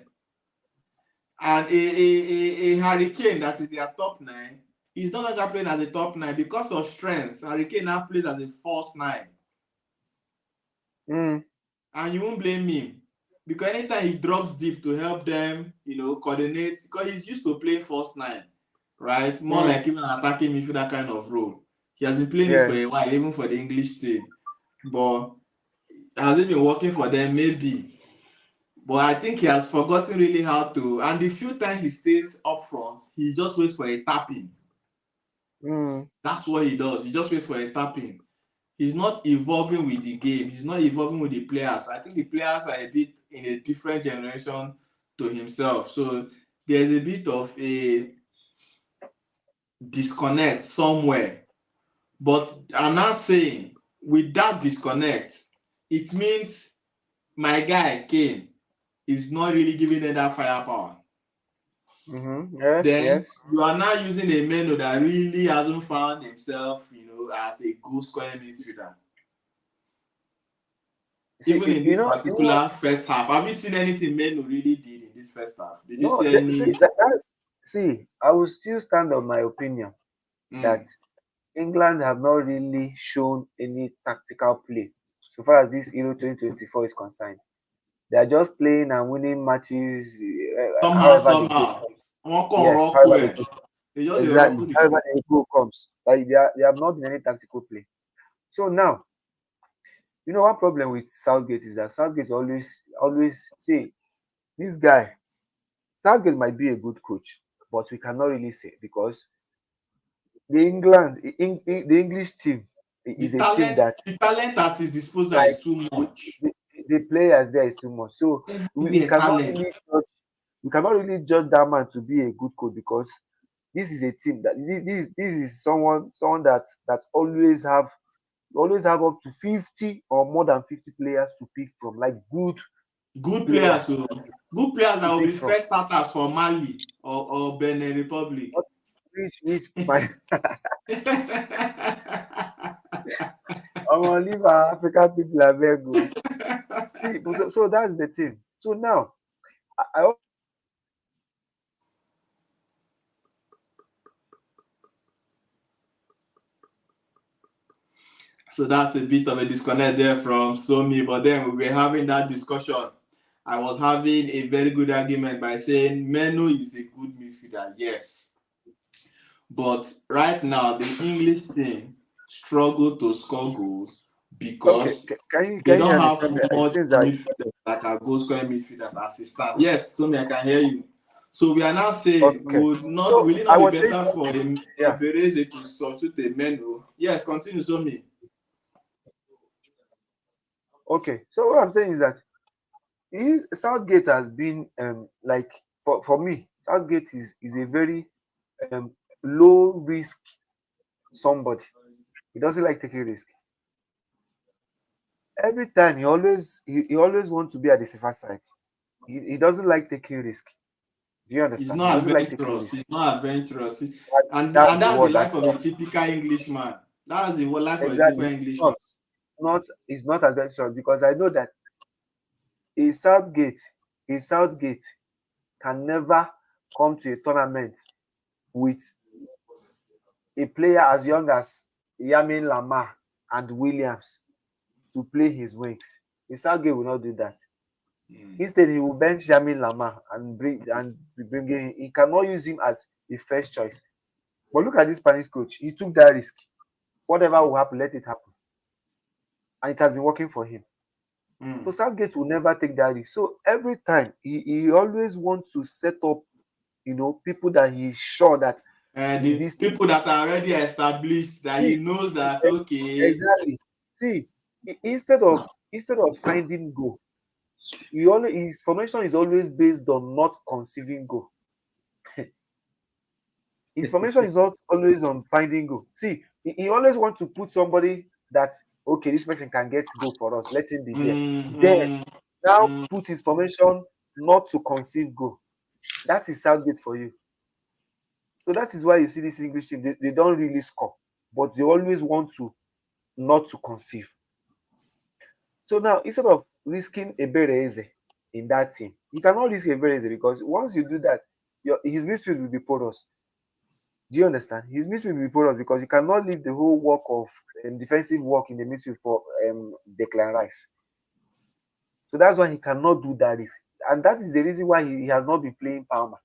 And a Harry Kane that is their top 9, he's no longer playing as a top 9 because of strength. Harry Kane now plays as a false 9. And you won't blame him. Because anytime he drops deep to help them, coordinate, because he's used to playing false 9, right? More like even attacking midfielder kind of role. He has been playing it for a while, even for the English team. But has it been working for them? Maybe. But I think he has forgotten really how to. And the few times he stays up front, he just waits for a tapping. That's what he does. He just waits for a tapping. He's not evolving with the game. He's not evolving with the players. I think the players are a bit in a different generation to himself. So there's a bit of a disconnect somewhere. But I'm not saying with that disconnect, it means my guy Kane is not really giving them that firepower. Then you are now using a man that really hasn't found himself, as a goal scoring midfielder. Even in this particular first half, have you seen anything Menu really did in this first half? Did you see any? I will still stand on my opinion that England have not really shown any tactical play so far as this Euro 2024 is concerned. They are just playing and winning matches. Somehow. Exactly. However the goal comes. Like they have not been any tactical play. So now, one problem with Southgate is that Southgate always say this guy. Southgate might be a good coach, but we cannot really say because the English team is a team that the talent at his disposal is too much. The players there is too much. So we cannot really judge that man to be a good coach because this is a team that this is someone that always have up to 50 or more than 50 players to pick from, like good players. Good players that will be first starters for Mali or Benin Republic. Which my I'm gonna leave our African people are very good. So that's the thing. So now So that's a bit of a disconnect there from Somi, but then we were having that discussion. I was having a very good argument by saying Menu is a good midfielder, yes. But right now, the English team struggle to score goals because they don't have much midfielders that are goal scoring midfielders as it stands. Yes, Somi, I can hear you. So we are now saying, will it not be better for Bereze to substitute a Menu? Yes, continue, Somi. Okay, so what I'm saying is that Southgate has been like for me, Southgate is a very low risk somebody. He doesn't like taking risk. Every time he always wants to be at the safer side. He doesn't like taking risk. Do you understand? He's not adventurous. He's not adventurous. And that's the life of a typical Englishman. That's the life of a typical Englishman. It's not adventurous because I know that a Southgate can never come to a tournament with a player as young as Yamin Lamar and Williams to play his wings. A Southgate will not do that. Instead, he will bench Yamin Lamar and bring him. He cannot use him as the first choice. But look at this Spanish coach. He took that risk. Whatever will happen, let it happen. And it has been working for him. So Southgate will never take that risk. So every time he always wants to set up, people that he's sure that these people that are already established, that he knows that exactly. See, instead of finding goal, his formation is always based on not conceiving goal. His formation is not always on finding goal. See, he always wants to put somebody that this person can get goal for us. Let him be there. Then now put his formation not to conceive goal. That is Southgate for you. So that is why you see this English team, they don't really score, but they always want to not to conceive. So now, instead of risking Ebereze in that team, you cannot risk Ebereze because once you do that, his midfield will be porous. Do you understand? His midfield will be porous because you cannot leave the whole work of defensive work in the midfield for Declan Rice. So that's why he cannot do that risk. And that is the reason why he has not been playing Palmer.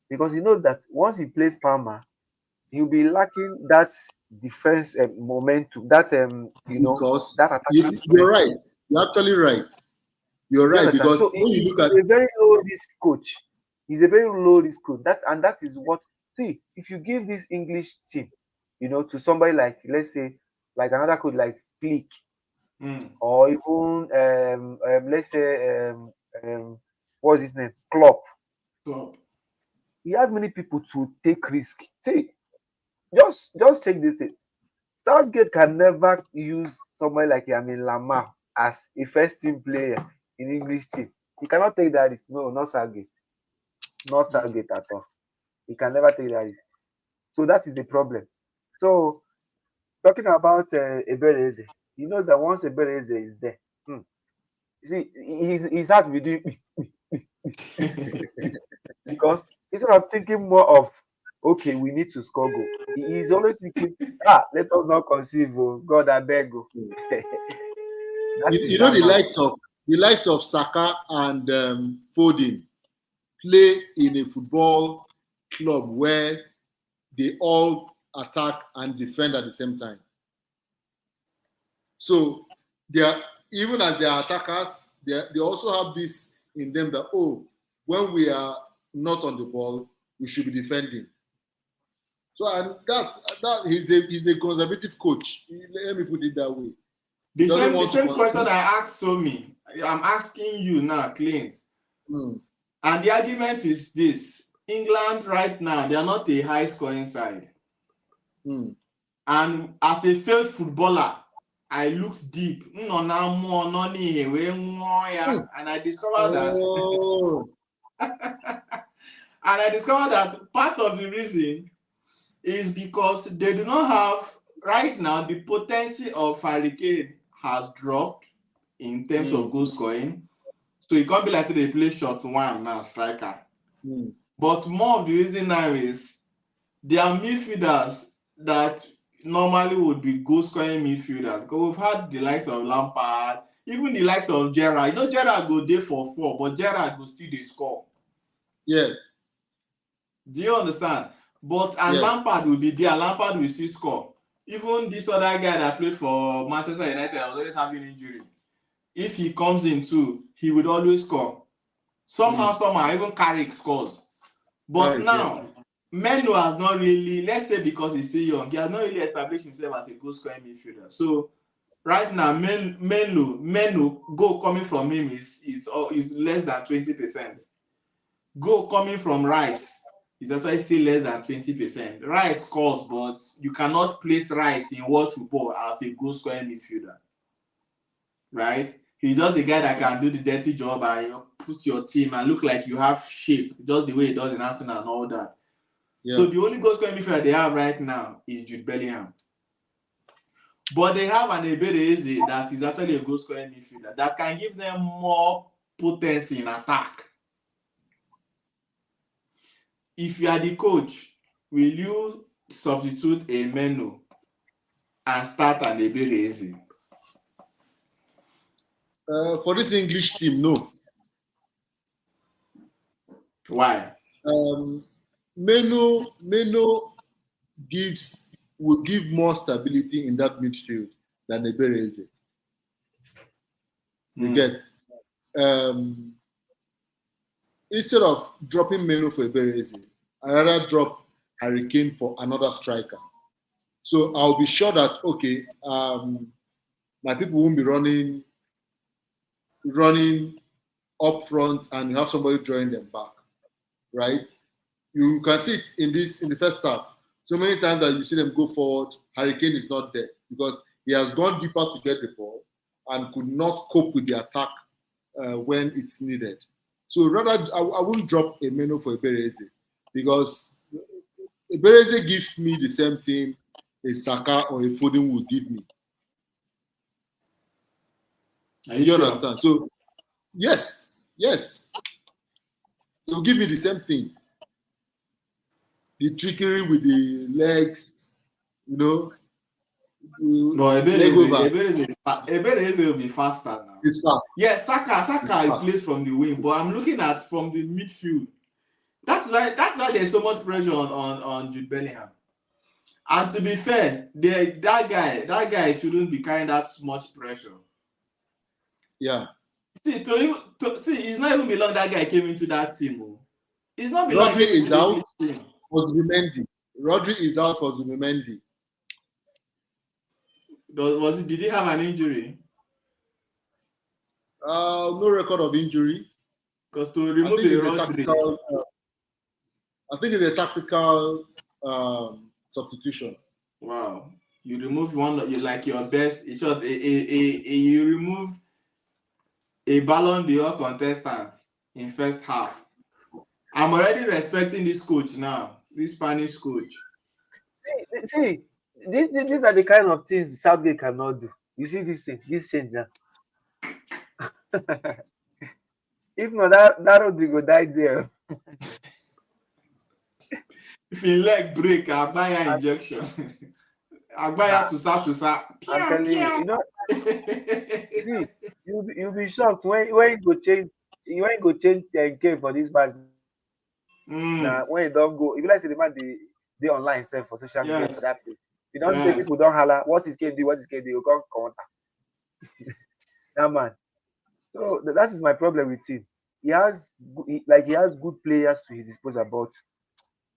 Because he knows that once he plays Palmer, he'll be lacking that defense momentum, that because that attack. you're right. You're actually right. You're right, because so when you look at a very low risk coach, he's a very low risk coach. That is what, see, if you give this English team, to somebody like, let's say, like another coach like Flick, or even let's say what's his name, Klopp. He has many people to take risk. See, just check this thing. Southgate can never use somebody like Yamin Lamar as a first team player in English team. He cannot take that risk. No, not Southgate. Not Southgate at all. He can never take that risk. So that is the problem. So talking about Ebereze, he knows that once Ebereze is there, you see, he's hard to be doing because instead of thinking more of, okay, we need to score goal, he's always thinking, let us not conceive. Oh, God, I beg you. the likes of Saka and Foden play in a football club where they all attack and defend at the same time. So they are, even as they are attackers, they also have this in them that, when we are not on the ball, we should be defending. So, and that he's a conservative coach. Let me put it that way. The same question I asked Somi, I'm asking you now, Clint. And the argument is this: England right now, they are not a high scoring side. And as a failed footballer, I looked deep. And I discovered that. And I discovered that part of the reason is because they do not have, right now, the potency of Harry Kane has dropped in terms of goal scoring. So it can't be like they play shot one now, striker. But more of the reason now is there are midfielders that normally would be goal scoring midfielders. Because we've had the likes of Lampard, even the likes of Gerrard. Gerrard go there for 4, but Gerrard will still they score. Yes. Do you understand? But Lampard will be there. Lampard will still score. Even this other guy that played for Manchester United was always having injury. If he comes in too, he would always score. Somehow, even Carrick scores. But now, Menlo has not really, let's say because he's still young, he has not really established himself as a goal scoring midfielder. So right now, Menlo goal coming from him is less than 20%. Goal coming from Rice is actually still less than 20%. Rice scores, but you cannot place Rice in world football as a goal scoring midfielder. Right? He's just a guy that can do the dirty job and put your team and look like you have shape, just the way he does in Arsenal and all that. Yeah. So the only goal scoring midfielder they have right now is Jude Bellingham. But they have an Ebereze that is actually a goal scoring midfielder that can give them more potency in attack. If you are the coach, will you substitute a Menlo and start an Ebereze? For this English team, no. Why? Menlo will give more stability in that midfield than Ebereze. You get. Instead of dropping Menlo for Ebereze, I'd rather drop Harry Kane for another striker. So I'll be sure that my people won't be running up front and you have somebody drawing them back, right? You can see it in the first half. So many times that you see them go forward, Harry Kane is not there because he has gone deeper to get the ball and could not cope with the attack when it's needed. So rather, I wouldn't drop a Menlo for Ebereze because Ebereze gives me the same thing a Saka or a Foden would give me. Are You sure? understand? So, yes. They'll give me the same thing. The trickery with the legs, you know. But Ebereze will be faster now. It's fast. Yes, Saka he plays from the wing, but I'm looking at from the midfield. That's why there's so much pressure on Jude Bellingham. And to be fair, that guy shouldn't be carrying that much pressure. Yeah. See, it's not even belong that guy came into that team. Oh. It's not belong. Rodri is out for Zubimendi. Rodri is out for Zubimendi. Did he have an injury? No record of injury. Because to remove Rodri, I think it's a tactical substitution. Wow, you remove one you like your best. It's just you remove a Ballon d'Or contestant in first half. I'm already respecting this coach now, this Spanish coach. See, these are the kind of things Southgate cannot do. You see this thing, this change now. If not, that Rodrigo died there. If you leg break, I'll buy an injection. I'll buy her to start. I'm telling you, see, you'll be shocked when you go change. When you go change 10K for this match. Now, when you don't go, if you like to demand the online self for social media for that place. You don't think people don't holler, what is KD, what is KD, you can't counter. Now, man. So that is my problem with him. He has good players to his disposal, but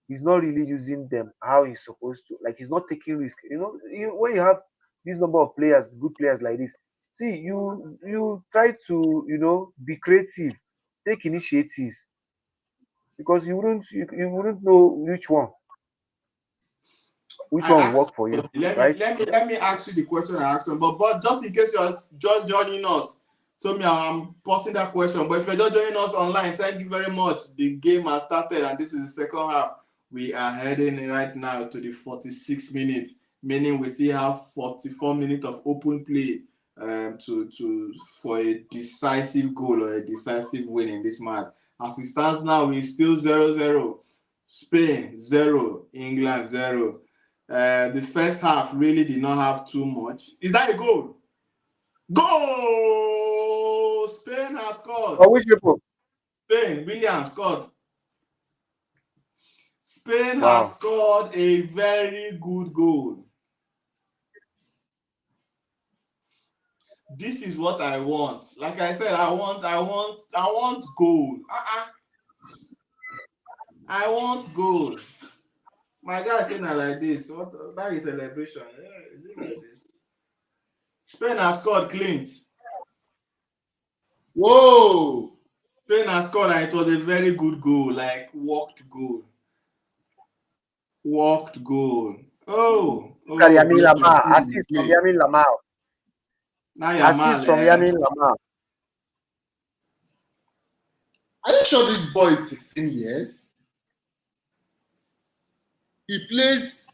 he's not really using them how he's supposed to. Like, he's not taking risk. When you have this number of players, good players like this, see, you try to, be creative, take initiatives, because you wouldn't know which one will work for you. Let me ask you the question I asked him, but just in case you're just joining us, so I'm posting that question. But if you're just joining us online, thank you very much. The game has started, and this is the second half. We are heading right now to the 46 minutes, meaning we still have 44 minutes of open play for a decisive goal or a decisive win in this match. As it stands now, we're still 0-0. Spain 0, England 0. The first half really did not have too much. Is that a goal? Goal! Spain has scored. Oh, which people? Spain, William scored. Spain has scored a very good goal. This is what I want. Like I said, I want goal. I want goal. My guy saying like this. What that is celebration? Yeah, is it like this? Spain has scored Clint. Whoa! Spain has scored, and it was a very good goal, like walked goal. Oh. Yamin Lamar. Assist from Yamin Lamar. Assist from Yamin Lamar. Are you sure this boy is 16 years? He plays.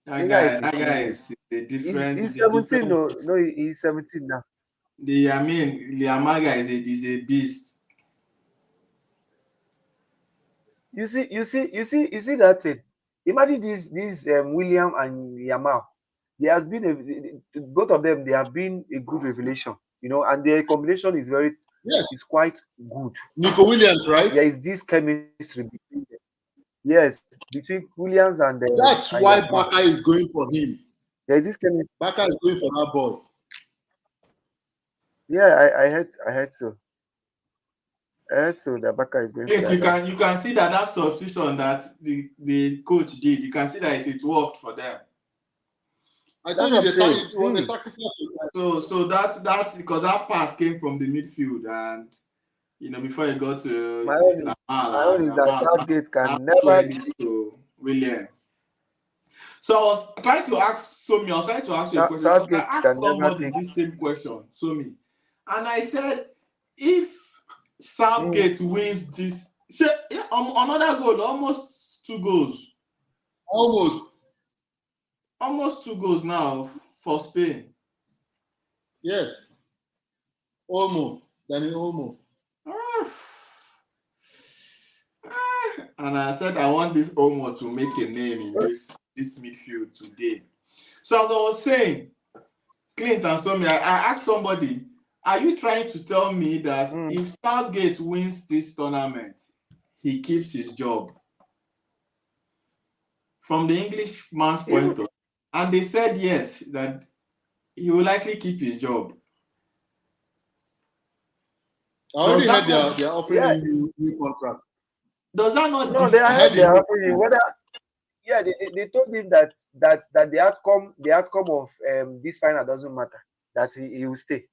That guy is the difference. He's 17. No, he's 17 now. The Lamar guy is a beast. You see that thing. Imagine this William and Yamal. There has been both of them. They have been a good revelation, and their combination is is quite good. Nico Williams, right? There is this chemistry between them. Yes, between Williams and that's why Baka is going for him. There is this chemistry. Baka is going for that ball. Yeah, I heard so. So the Baka is going. Yes, you can see that substitution that the coach did. You can see that it worked for them. I think it was a tactical. So that because that pass came from the midfield, and before you got to my own is that Southgate can never to William. So I was trying to ask Somi. I was trying to ask you a question. Southgate I asked somebody this same question, Somi, and I said, if Southgate wins this. Say, yeah, another goal, almost 2 goals. Almost 2 goals now for Spain. Yes. Olmo. Dani Olmo. And I said I want this Olmo to make a name in this midfield today. So as I was saying, Clint and Somi, I asked somebody, are you trying to tell me that if Southgate wins this tournament, he keeps his job? From the Englishman's point of view. And they said yes, that he will likely keep his job. I already heard they're offering a new contract. Does that not? No, they are offering whether. Yeah, they told him that the outcome of this final doesn't matter. That he will stay.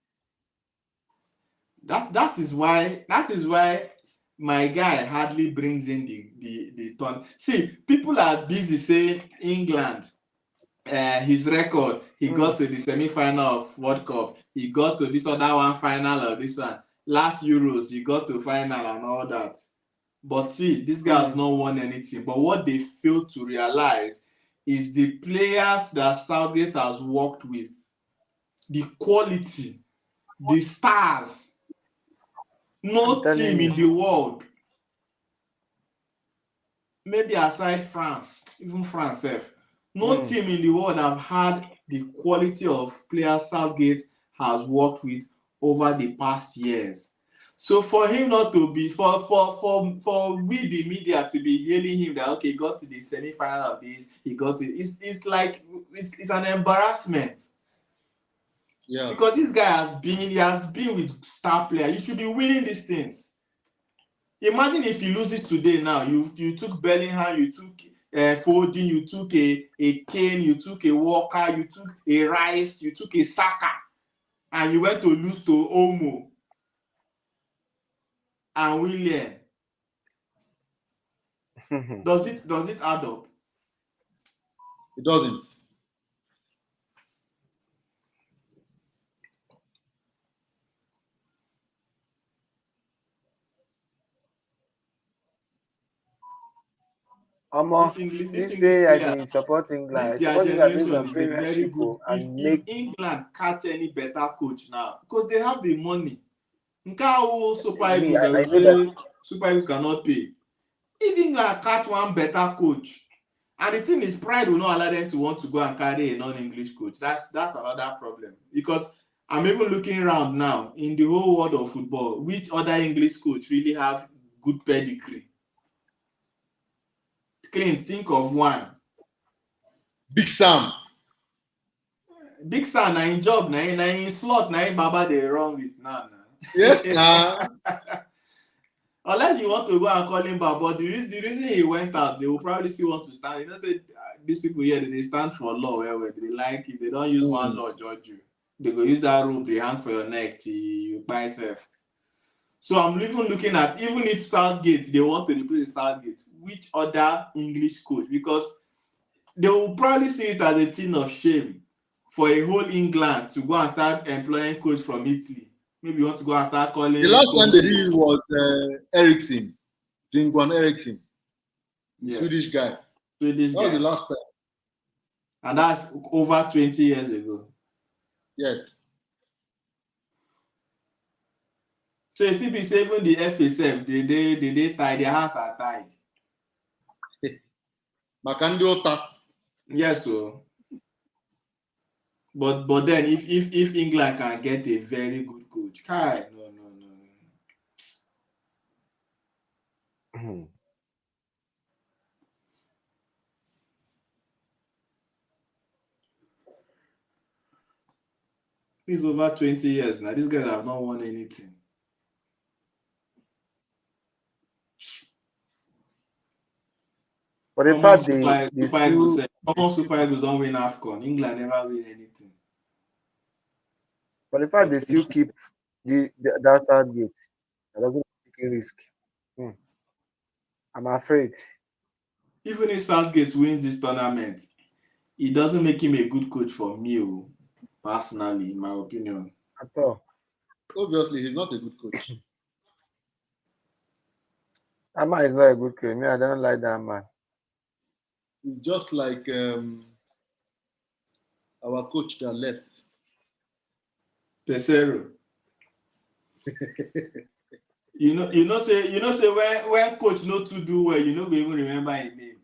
That is why my guy hardly brings in the turn. See, people are busy saying England, his record, he got to the semi-final of World Cup, he got to this other one final of this one. Last Euros, he got to final and all that. But see, this guy has not won anything. But what they fail to realize is the players that Southgate has worked with, the quality, the stars. No team in the world, maybe aside France, even France, no team in the world have had the quality of players Southgate has worked with over the past years. So for him not to be, for we the media to be hailing him that okay, he got to the semi-final of this, he got to, it's like it's an embarrassment. Yeah. Because this guy has been with star players. You should be winning these things. Imagine if he loses today now. You took Bellingham, you took Foden, you took a Kane, you took a Walker, you took a Rice, you took a Saka, and you went to lose to Olmo and Willian. Does it add up? It doesn't. This say I been supporting England. This their generation is a very good. If England catch any better coach now, because they have the money. Super Eagles cannot pay. If England catch one better coach, and the thing is, pride will not allow them to want to go and carry a non-English coach. That's another problem. Because I'm even looking around now in the whole world of football, which other English coach really have good pedigree? Clint, think of one. Big Sam. Big Sam, na in job, na in slot, na in Baba they run with now. Yes, nah. Unless you want to go and call him Baba, but the reason he went out, they will probably still want to stand. You know, say these people here, they stand for law. Where they like, if they don't use one law, judge you. They go use that rope, they hand for your neck till you buy self. So I'm even looking at, even if Southgate, they want to replace Southgate, which other English coach? Because they will probably see it as a thing of shame for a whole England to go and start employing coach from Italy. Maybe you want to go and start calling. The last one they did was Eriksson, Jingwan Eriksson, yes. Swedish guy. That was the last time. And that's over 20 years ago. Yes. So if it be even the FSF, they tie, their hands are tied. Makandiota. Yes, so. But then if England can get a very good coach, no. It's over 20 years now. These guys have not won anything. But in fact, Super Eagles don't win AFCON. England never win anything. But in fact, they still keep that Southgate. That doesn't take a risk. I'm afraid. Even if Southgate wins this tournament, it doesn't make him a good coach for me, personally, in my opinion. At all. Obviously, he's not a good coach. That man is not a good coach. Me, I don't like that man. It's just like our coach that left. Pesero. you know, say when coach not to do well, you know, we even remember his name.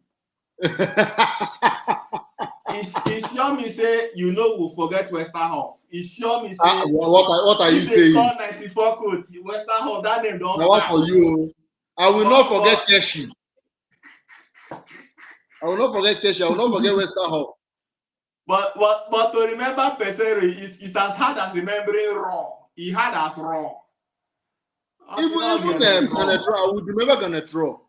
It sure me say you know we'll forget Westerhoff. It sure me say what are you if they saying? call 94 coach Westerhoff, that name don't Now what for you? I will not forget Keshi. I will not forget Keshi. I will not forget Westerhoff. But to remember Pesero is as hard as remembering wrong. He had as wrong. Even Ganetro, I would remember Ganetro.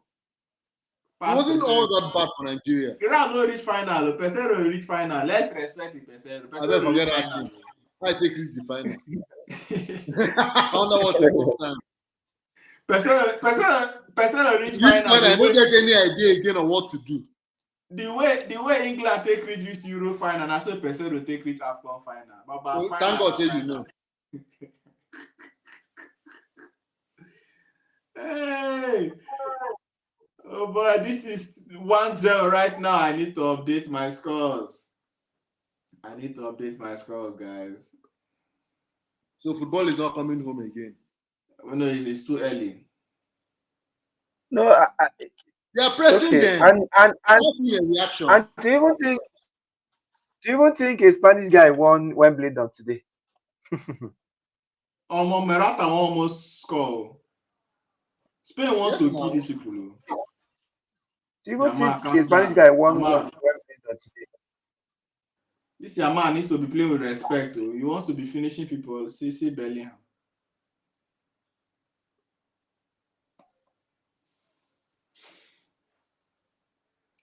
It wasn't all that bad for Nigeria. Iran no reach final. Pesero reach final. Let's respect the Pesero. I don't forget that thing. I take reach the final. Under what circumstance? Pesero reach This final. man, I don't get any idea again on what to do. The way England take reach this Euro final, I saw Pesero take reach AFCON final. Well, thank God say you know. Hey. Oh boy, this is 1-0 right now. I need to update my scores. Guys. So football is not coming home again. Oh, no, it's too early. No, They are pressing them. And reaction. And do you even think a Spanish guy won Wimbledon today? Merata almost score. Spain want to kill these people. Do you even think a Spanish guy won Wimbledon today? This man needs to be playing with respect. He wants to be finishing people. See Bellingham.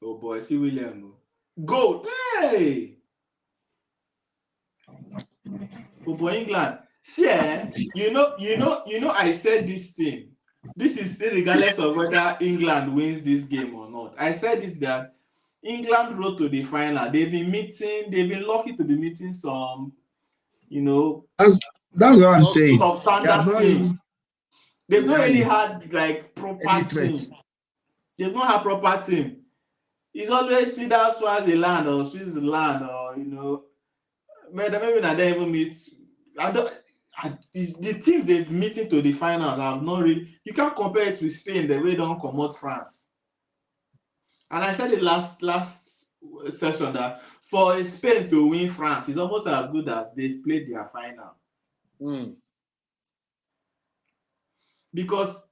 Oh boy, see William. Goal! Hey! Oh boy, England. See, you know, I said this thing. This is still regardless of whether England wins this game or not. I said it that England road to the final. They've been lucky to be meeting some, That's what I'm saying. Substandard teams. They've not really had like proper team. They've not had proper team. It's always either Swaziland or Switzerland or maybe not they even meet. The teams they've meeting to the finals have not really. You can't compare it with Spain the way they don't come out France. And I said it last session that for Spain to win France is almost as good as they've played their final. Because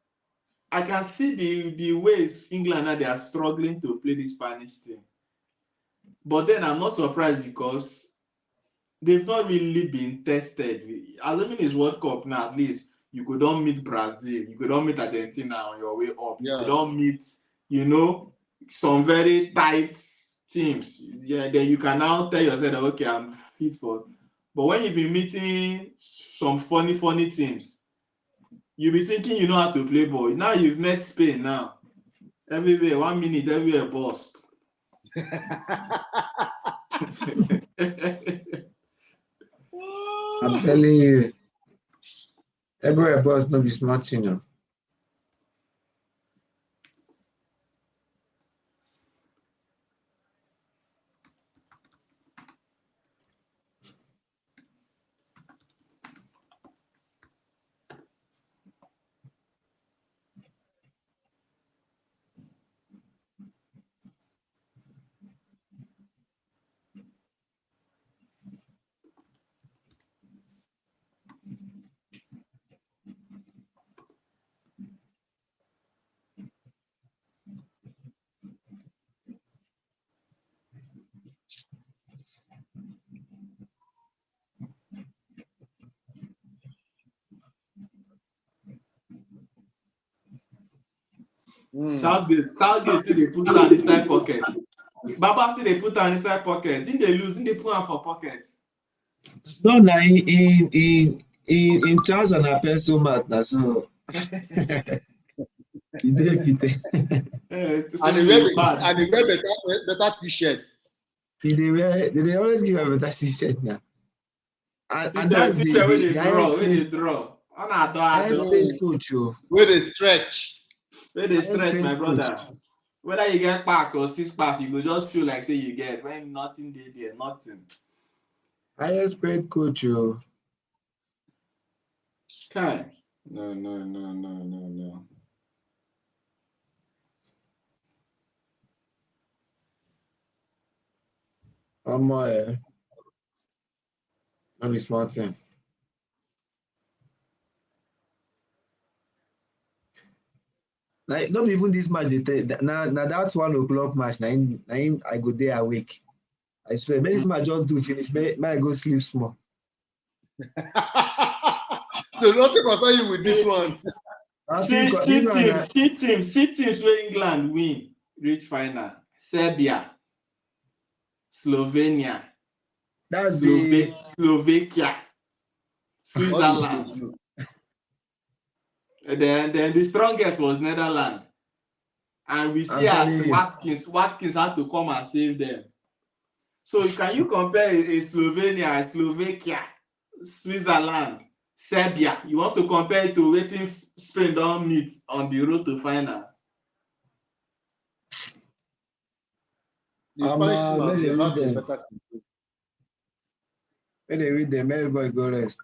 I can see the way England now they are struggling to play the Spanish team. But then I'm not surprised because they've not really been tested. Assuming it's World Cup now, at least you could not meet Brazil, you could not meet Argentina on your way up. Yeah. You could not meet, some very tight teams. Yeah, then you can now tell yourself that, okay, I'm fit for. But when you've been meeting some funny teams, you'll be thinking you know how to play ball. Now you've met Spain now. Everywhere, 1 minute, everywhere boss. I'm telling you, everywhere boss no be smart, Southgate still they put her inside pocket. Baba still they put her inside pocket. Didn't they lose? Didn't they put her for pocket? No, na in Charles and a pencil mat, na so. He dey fit. And he wear better t-shirt. They always give a better t-shirt now. And that's the way they draw. On a highest paid coach. Where they stretch. Where they stress, paid my brother. coach. Whether you get packs or 6 packs, you go just feel like say you get when nothing dey there, nothing. Highest paid coach. Oh. Kai. No. Not be small thing. Like not even this match. Now that's 1 o'clock match. Now I go there awake. I swear. May this match just do finish. May I go sleep small. So nothing concern you with this one. See teams where England win reach final. Serbia, Slovenia, That's the Slovakia, Switzerland. Then the strongest was Netherlands. And we see as Watkins had to come and save them. So can you compare a Slovenia, a Slovakia, Switzerland, Serbia? You want to compare it to waiting Spain don't meet on the road to final? when they read them, everybody go rest.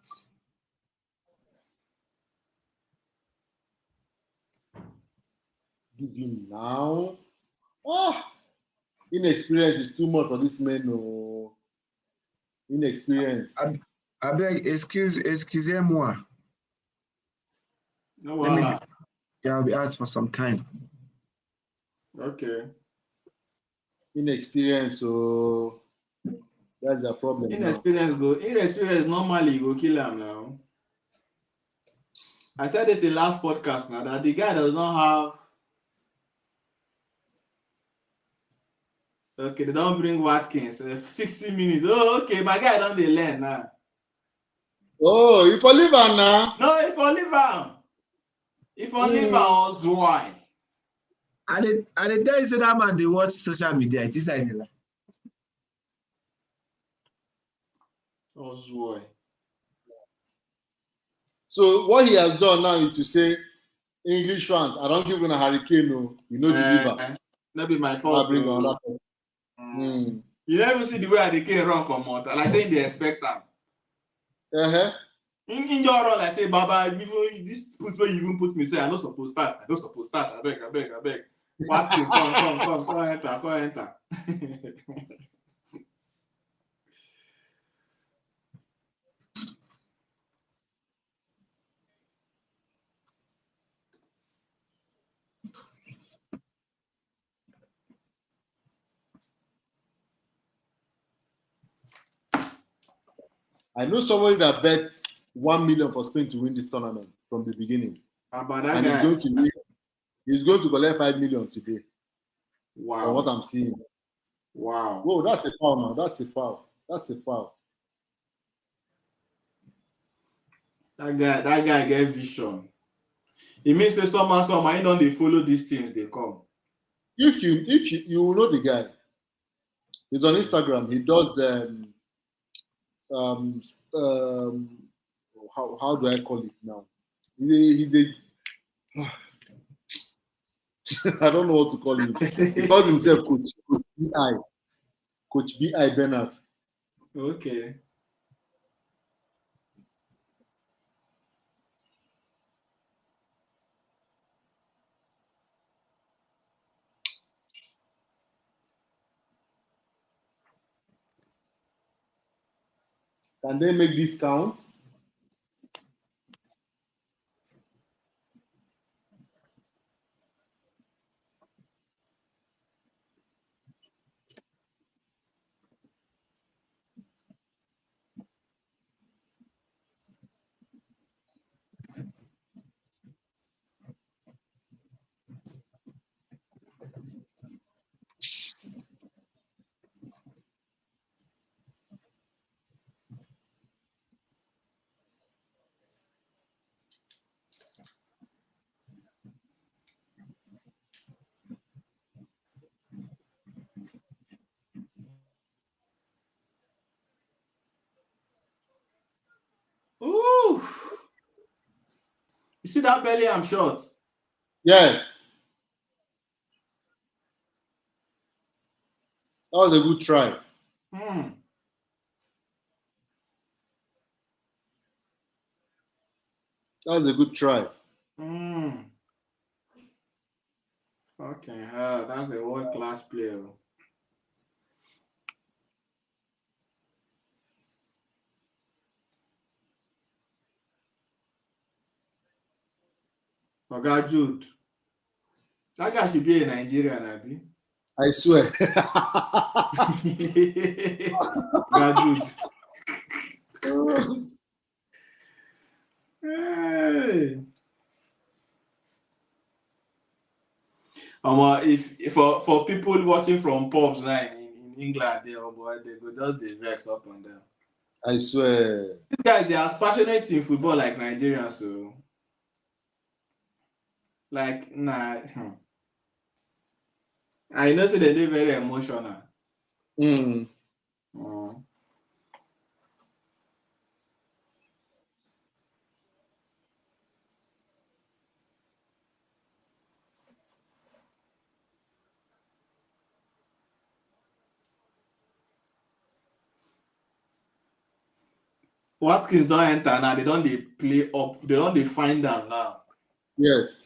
Give him now. Inexperience is too much for this man. No. Inexperience. I beg, excusez-moi. No, wow. I'll be out for some time. Okay. Inexperience, so that's the problem. Inexperience normally go kill him now. I said it in last podcast now that the guy does not have. Okay, they don't bring Watkins. 60 minutes. Oh, okay, my guy don't they learn now. Oh, if Oliver now. No, if Oliver. If Oliver was why. And they tell you say that man they watch social media. It is like Ozwai. So what he has done now is to say, English fans, I don't give him a hurricane, no. You know deliver. Not be my fault. Bring another You never see the way they came run come out. Like saying they expect them. In your run, like say, Baba, even this put where you even put me, say, I not supposed to start. I not supposed to start. I beg. Watkins, come, enter. I know somebody that bets 1 million for Spain to win this tournament from the beginning. About that guy. He's going to collect 5 million today. Wow. From what I'm seeing. Wow. Whoa, that's a foul now. That's a foul. That guy get vision. It means that somehow he don't they follow these teams they come. If you will know the guy. He's on Instagram. He does how do I call it now? He's a I don't know what to call him. He calls himself Coach B.I. Bernard. Okay. Can they make this count? Ooh. You see that belly I'm short? Yes. That was a good try. That was a good try. Okay, that's a world-class player. Oga Jude. That guy should be a Nigerian, Abi. I swear. Oga Jude. Hey. If for people watching from pubs now in England, they go just the vex up and down. I swear. These guys, they are as passionate in football like Nigerians, so like nah. I know say they're very emotional. Watkins don't enter now. They don't play up. They don't find them now. Yes.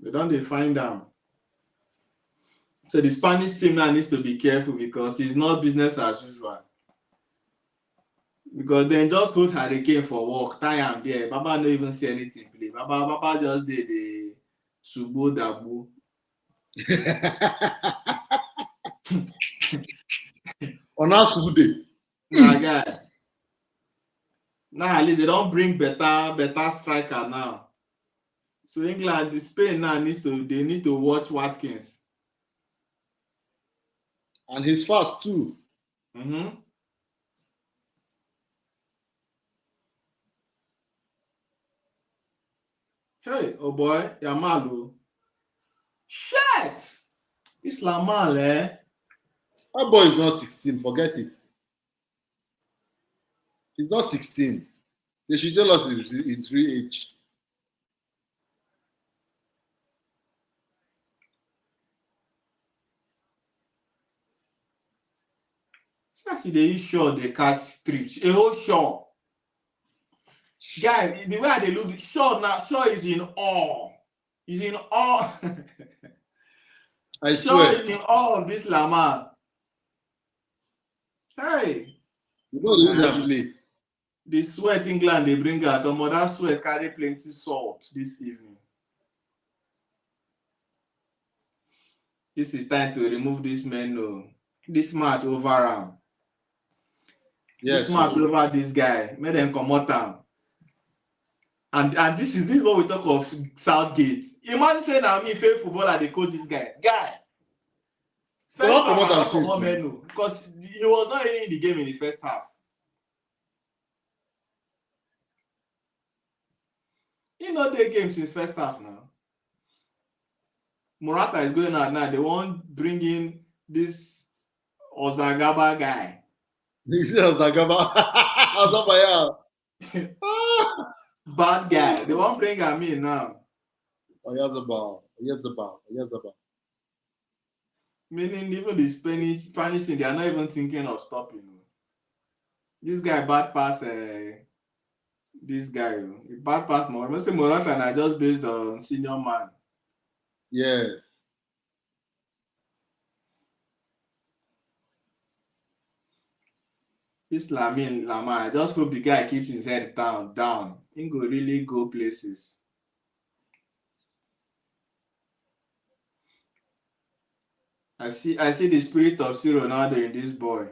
They don't find them. So the Spanish team now needs to be careful because it's not business as usual. Because then just hold Hurricane for work, tie am there. Baba no even see anything play. Baba just did the Subo Dabu. On our Sude. Nah, guy. Now at least they don't bring better striker now. So England, the Spain now they need to watch Watkins. And he's fast too. Hey, oh boy, Yamalu. Shit! It's Lamal, eh? That boy is not 16, forget it. He's not 16. They should tell us his real age. See, they sure they catch trips. A whole shot. Guys, the way they look, Shaw is in awe. He's in awe. I Shaw swear. is in awe of this Lamar. Hey. You know the way they play. The sweat England they bring out, that sweat carry plenty salt this evening. This is time to remove this menu. This match over him. Yes, this match over this guy. Make them come out. And this is what we talk of Southgate. Imagine saying I mean fair footballer they coach this guy. First half I don't come on menu because he was not really in the game in the first half. He not the game since first half now. Morata is going out now. They won't bring in this Ozagaba guy. This is Ozagaba. Ozagaba. Bad guy. They won't bring him in now. Oyazabal. Meaning even the Spanish thing, they are not even thinking of stopping. This guy bad pass this guy. He bad pass Morata. Say Morata are just based on senior man. Yes. This Lamar, I just hope the guy keeps his head down. He go really go places. I see the spirit of Ronaldo in this boy.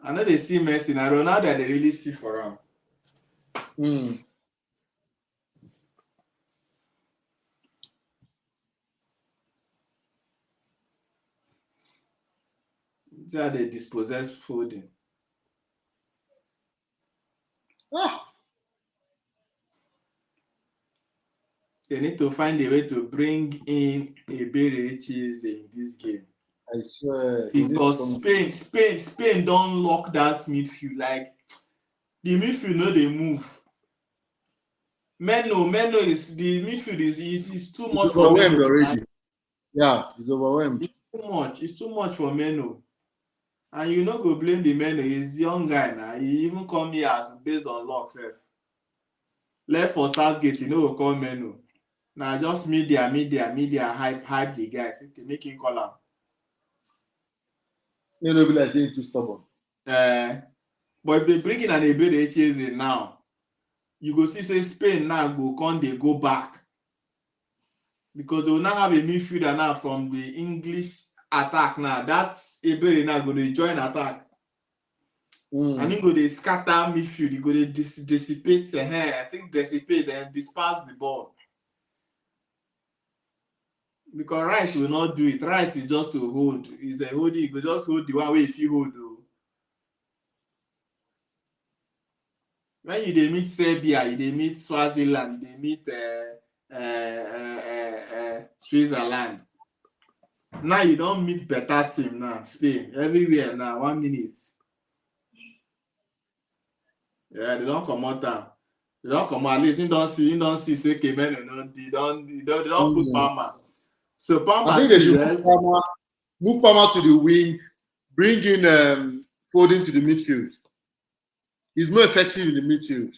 I know they see Messi. Now Ronaldo they really see for him. They are the dispossessed Foden. They need to find a way to bring in a Berry Cheese in this game. I swear. Because Spain don't lock that midfield. Like the midfield, no, they move. Meno is the midfield is too much for Meno already. Yeah, he's overwhelmed. It's too much for Meno. And you not go blame the Meno. He's a young guy now. He even come here as based on luck. Left for Southgate, you know, will call Meno. Now just media hype the guys. Okay, make him call him. Meno be like saying too stubborn. But if they bring in an Ebere Echeze now, you go see say Spain now they go back. Because they will now have a midfielder now from the English attack now. That's Ebere now going to join attack. And he go to scatter midfield. He go to dissipate. I think dissipate and disperse the ball. Because Rice will not do it. Rice is just to hold. He's a holdie. He will just hold the one way if you hold. When you meet Serbia, you meet Swaziland, you meet Switzerland. Now you don't meet better team now. Spain everywhere now. 1 minute. Yeah, they don't come out time. They don't come out. At least you don't see say Kemen. They don't put Palmer. So Palmer, I think they should move Palmer to the wing, bring in Foden to the midfield. He's more effective in the midfield.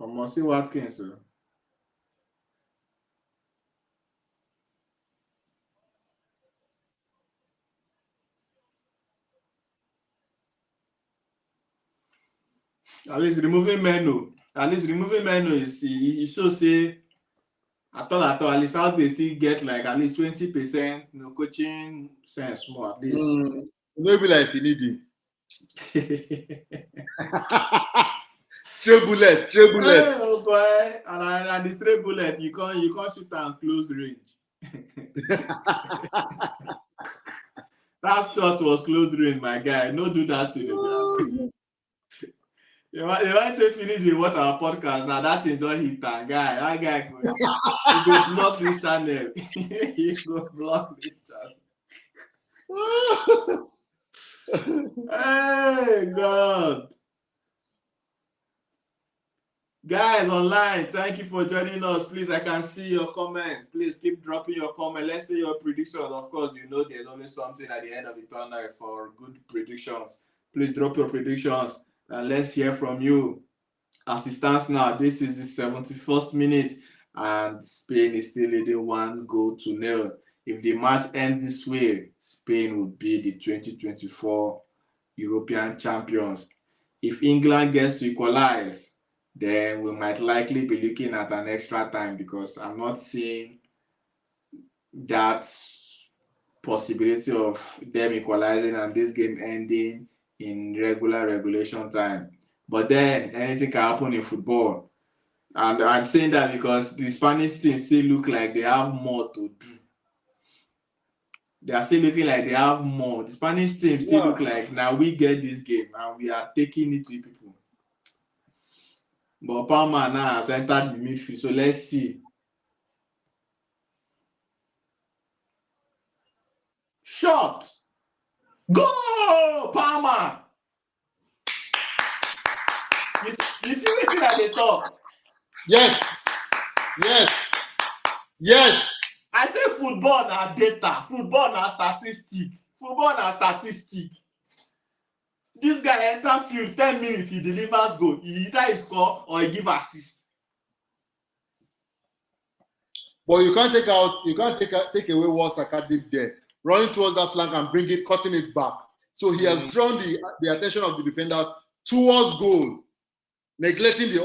Come on, see Watkins, sir. At least removing Meno. Is he shows say at all. At least how they still get like at least 20%, coaching sense more at least. Maybe like you need him. Stray bullet. Oh boy, and the stray bullet you can't shoot and close range. That shot was close range, my guy. No do that to him. You might say finish with what our podcast now. That's enjoy hit guy. That guy go block this channel. He go block this channel. Hey God. Guys online, thank you for joining us. Please, I can see your comments. Please keep dropping your comment. Let's say your predictions. Of course, you know there's always something at the end of the tunnel for good predictions. Please drop your predictions and let's hear from you. As it stands now, this is the 71st minute and Spain is still leading 1-0. If the match ends this way, Spain will be the 2024 European champions. If England gets to equalize, then we might likely be looking at an extra time because I'm not seeing that possibility of them equalizing and this game ending in regulation time. But then anything can happen in football. And I'm saying that because the Spanish team still look like they have more to do. They are still looking like they have more. The Spanish team still look like now we get this game and we are taking it to people. But Palmer now has entered the midfield, so let's see. Shot! Go! Palmer! You see what they talk? Yes. I say football na data, football na statistic. This guy enter field 10 minutes, he delivers goal. He either score or he give assist. But you can't take away what Saka did there, running towards that flank and cutting it back. So he has drawn the attention of the defenders towards goal, neglecting the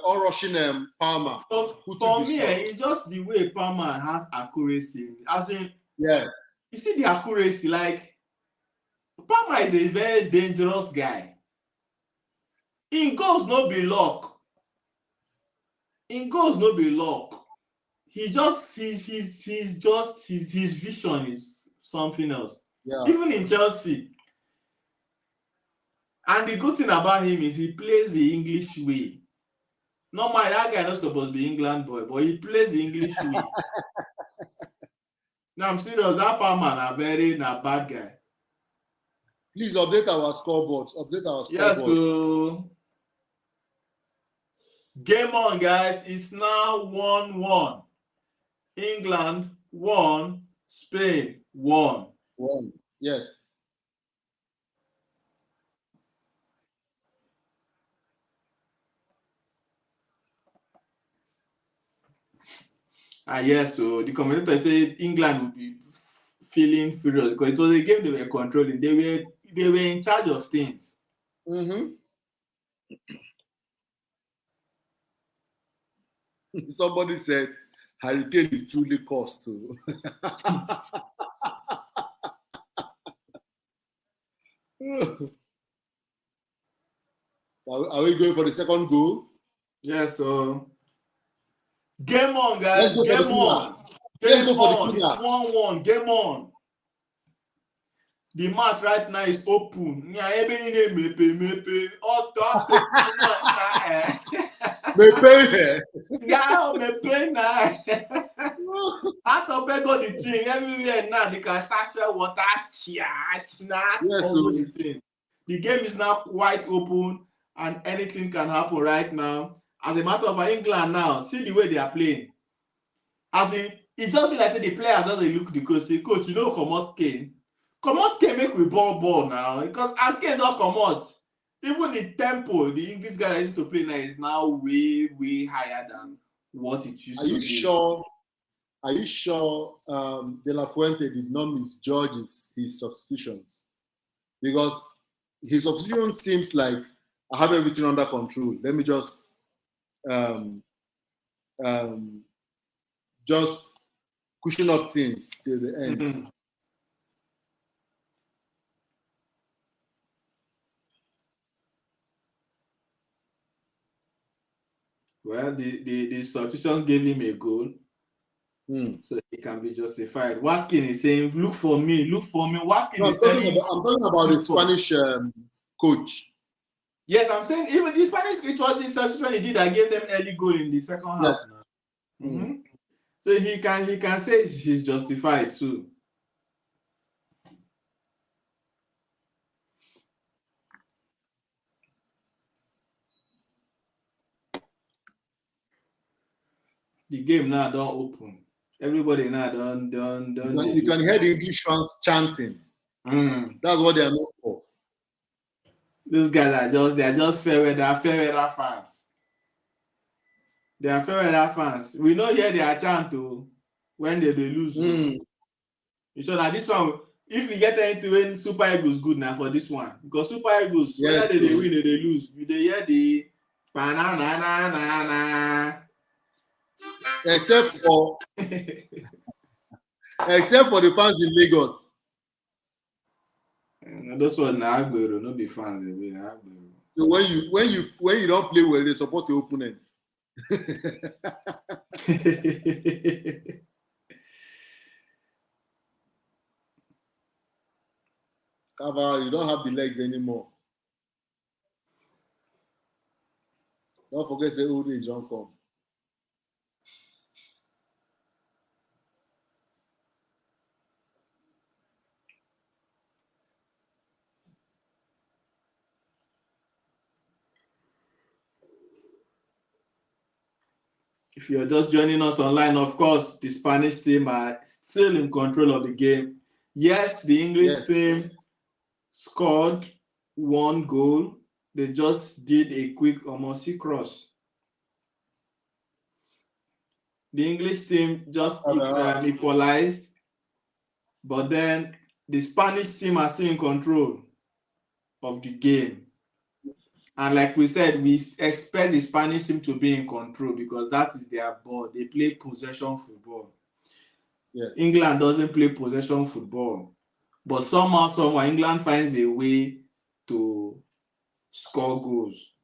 unrushing Palmer. For me, it's just the way Palmer has accuracy. As in, you see the accuracy, like Palmer is a very dangerous guy. In goals no be luck. His vision is something else. Yeah. Even in Chelsea. And the good thing about him is he plays the English way. Normally, that guy not supposed to be England boy, but he plays the English way. No, I'm serious. That Palmer na bad guy. Please update our scoreboard. Update our scoreboard. Yes, so game on, guys. It's now 1-1. England 1, Spain 1. 1. Yes. Yes, so the commentator said England would be feeling furious because it was a game they were controlling. They were in charge of things. Mm-hmm. Somebody said Hurricane is truly cost. Are we going for the second goal? Yes, so game on, guys. Game on. Game on. It's 1-1. Game on. The match right now is open. Go the thing everywhere now. They can start water. Yes, the thing. The game is now quite open and anything can happen right now. As a matter of fact, England now, see the way they are playing. As in, it just be like the players doesn't look the coach. The coach, comot Kane. Comot Kane make we ball now. Because as Kane don't comot, even the tempo the English guys used to play now is now way, way higher than what it used to be. Are you sure De La Fuente did not misjudge his substitutions? Because his substitution seems like I have everything under control. Let me just cushion up things till the end. Well, the substitution gave him a goal. So it can be justified. Watkins is saying, look for me. Watkins I'm talking about the Spanish coach. Yes, I'm saying even the Spanish coach was the substitution he did that gave them early goal in the second half. Yes. So he can say he's justified too. The game now don't open. Everybody now don't. You can hear the English fans chanting. That's what they are known for. These guys are just fair weather fans. They are fair weather fans. We know here they are chanting when they lose. You sure that this one, if we get anything when Super Eagles good now for this one, because Super Eagles, whether they win or they lose, you hear the banana. Except for the fans in Lagos. Those ones na Agbero, no be fans. So when you don't play well, they support your opponent. Kava, you don't have the legs anymore. Don't forget the old age don't come. If you're just joining us online, of course, the Spanish team are still in control of the game. Yes, the English team scored 1 goal. They just did a quick Omosi cross. The English team just equalized, but then the Spanish team are still in control of the game. And like we said, we expect the Spanish team to be in control because that is their ball. They play possession football. Yeah. England doesn't play possession football. But somehow, England finds a way to score goals.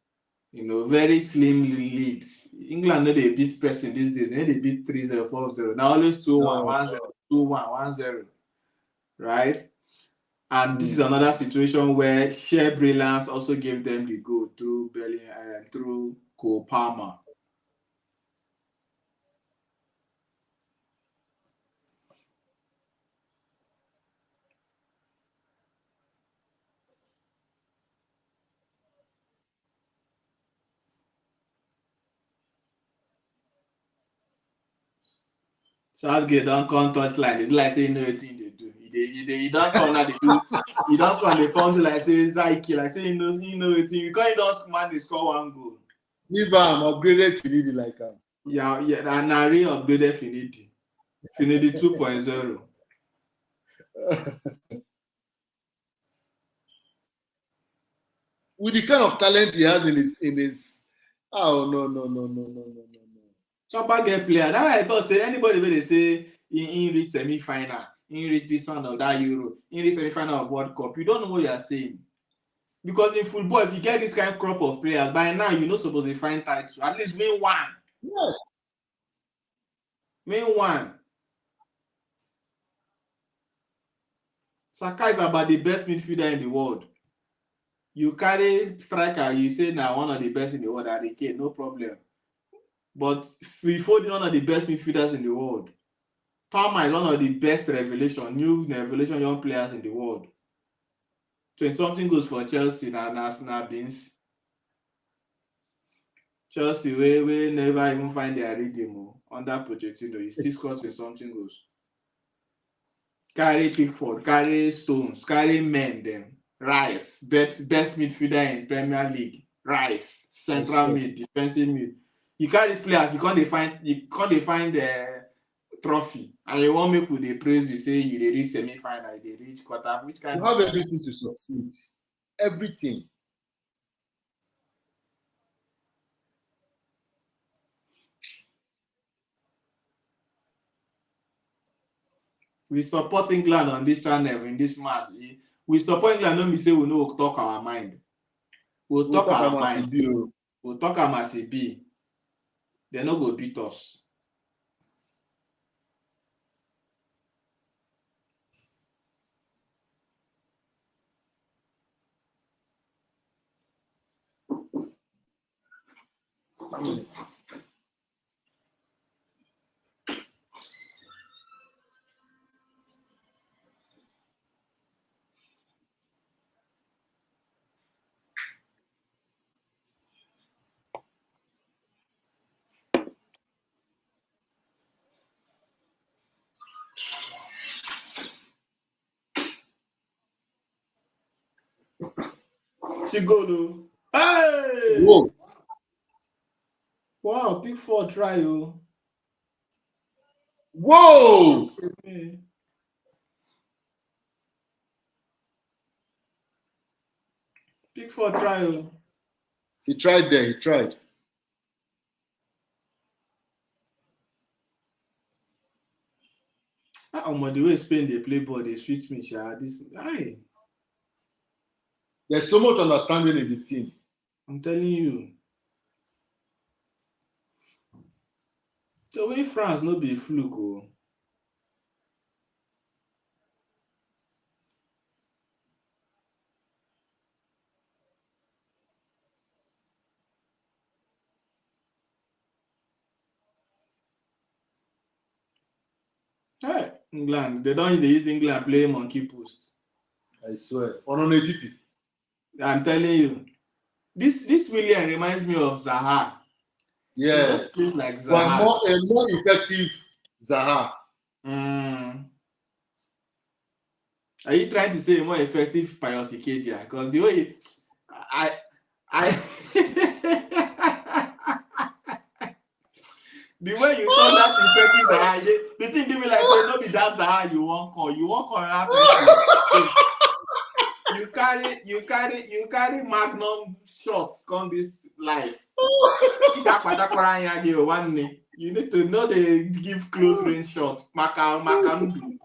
Very slim leads. England know they beat person these days. They beat 3-0, 4-0. Now always 2-1, 1-0, 2-1, 1-0. Right? And this is another situation where sheer brilliance also gave them the goal through Cole Palmer. Southgate don't come touchline. They do like say you know anything they do. You don't come now they do. You don't come they form like say Zaiki like say you know anything. Because he don't man they score one goal. If I'm upgraded Finidi like him. Yeah, and I re-upgraded Finidi. Finidi 2.0. With the kind of talent he has in his oh no. Chopper get player. That I thought say anybody when they say in reach semi-final, in reach this one of that Euro, in reach semi-final of World Cup, you don't know what you are saying. Because in football, if you get this kind of crop of players, by now you're not supposed to find title. At least win one. Yes. Win one. Saka is about the best midfielder in the world. You carry striker, you say now one of the best in the world, Harry Kane, no problem. But we fold one of the best midfielders in the world. Palmer is one of the best new revelation young players in the world. 20-something goes for Chelsea now Beans. Chelsea we never even find their rhythm under Pochettino. He still scores 20-something goals. Carry Pickford, carry Stones, carry men them. Rice, best midfielder in Premier League. Rice, central mid, defensive mid. You carry these players, you can't find the trophy. And you want make with the praise you say you reach semi-final, they reach quarter. Which kind you have everything to succeed. Everything. We support England on this channel in this match. We support England, don't we say we know talk our mind. We'll talk our mind. We'll talk am as e be. They no go beat us. She go do. Hey! Whoa. Wow, Pickford try you. Whoa! Pickford try you. He tried there. He tried. The way Spain they play ball, they sweet me, sha. This, aye. There's so much understanding in the team. I'm telling you. The way France no be fluke, oh. Hey, England, they use England play monkey post. I swear. Ononetiti. I'm telling you. This William reminds me of Zaha. Yeah. It feels like Zaha. But a more effective Zaha. Are you trying to say a more effective Pius Ikedia? Because the way the way you call that effective Zaha, the thing give me like no be that Zaha you won't call. You won't call that person. You carry Magnum shots come this life. You need to know they give close range shots. Makandu.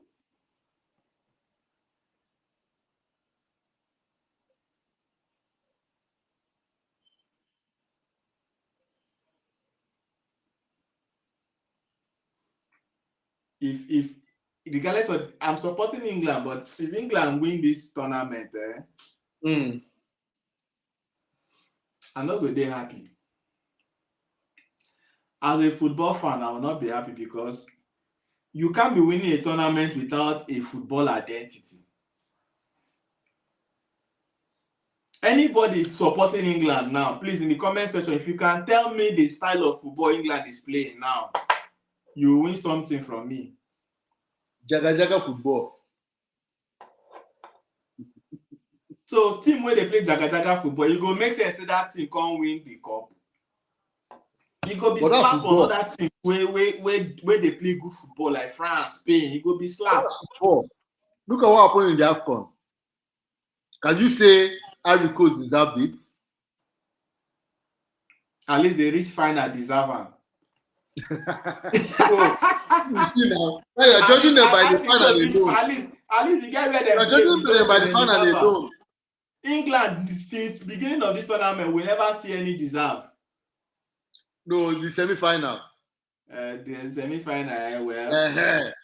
If regardless of, I'm supporting England, but if England win this tournament, I'm not going to be happy. As a football fan, I will not be happy because you can't be winning a tournament without a football identity. Anybody supporting England now, please in the comment section, if you can tell me the style of football England is playing now. you win something from me. Jaga Jaga football. So team where they play Jaga Jaga football, you go make sense that team can't win the cup. You go be slapped on other team where they play good football like France, Spain. You go be slapped. Football. Look at what happened in the AFCON. Can you say Ivory Coast deserved it? At least they reach final, deserve them. So, you see now, you're judging them by the final alone. At least you get where they You're judging them by the final alone. England, since the beginning of this tournament, we never see any deserve. No, the semi-final. The semi-final, well. At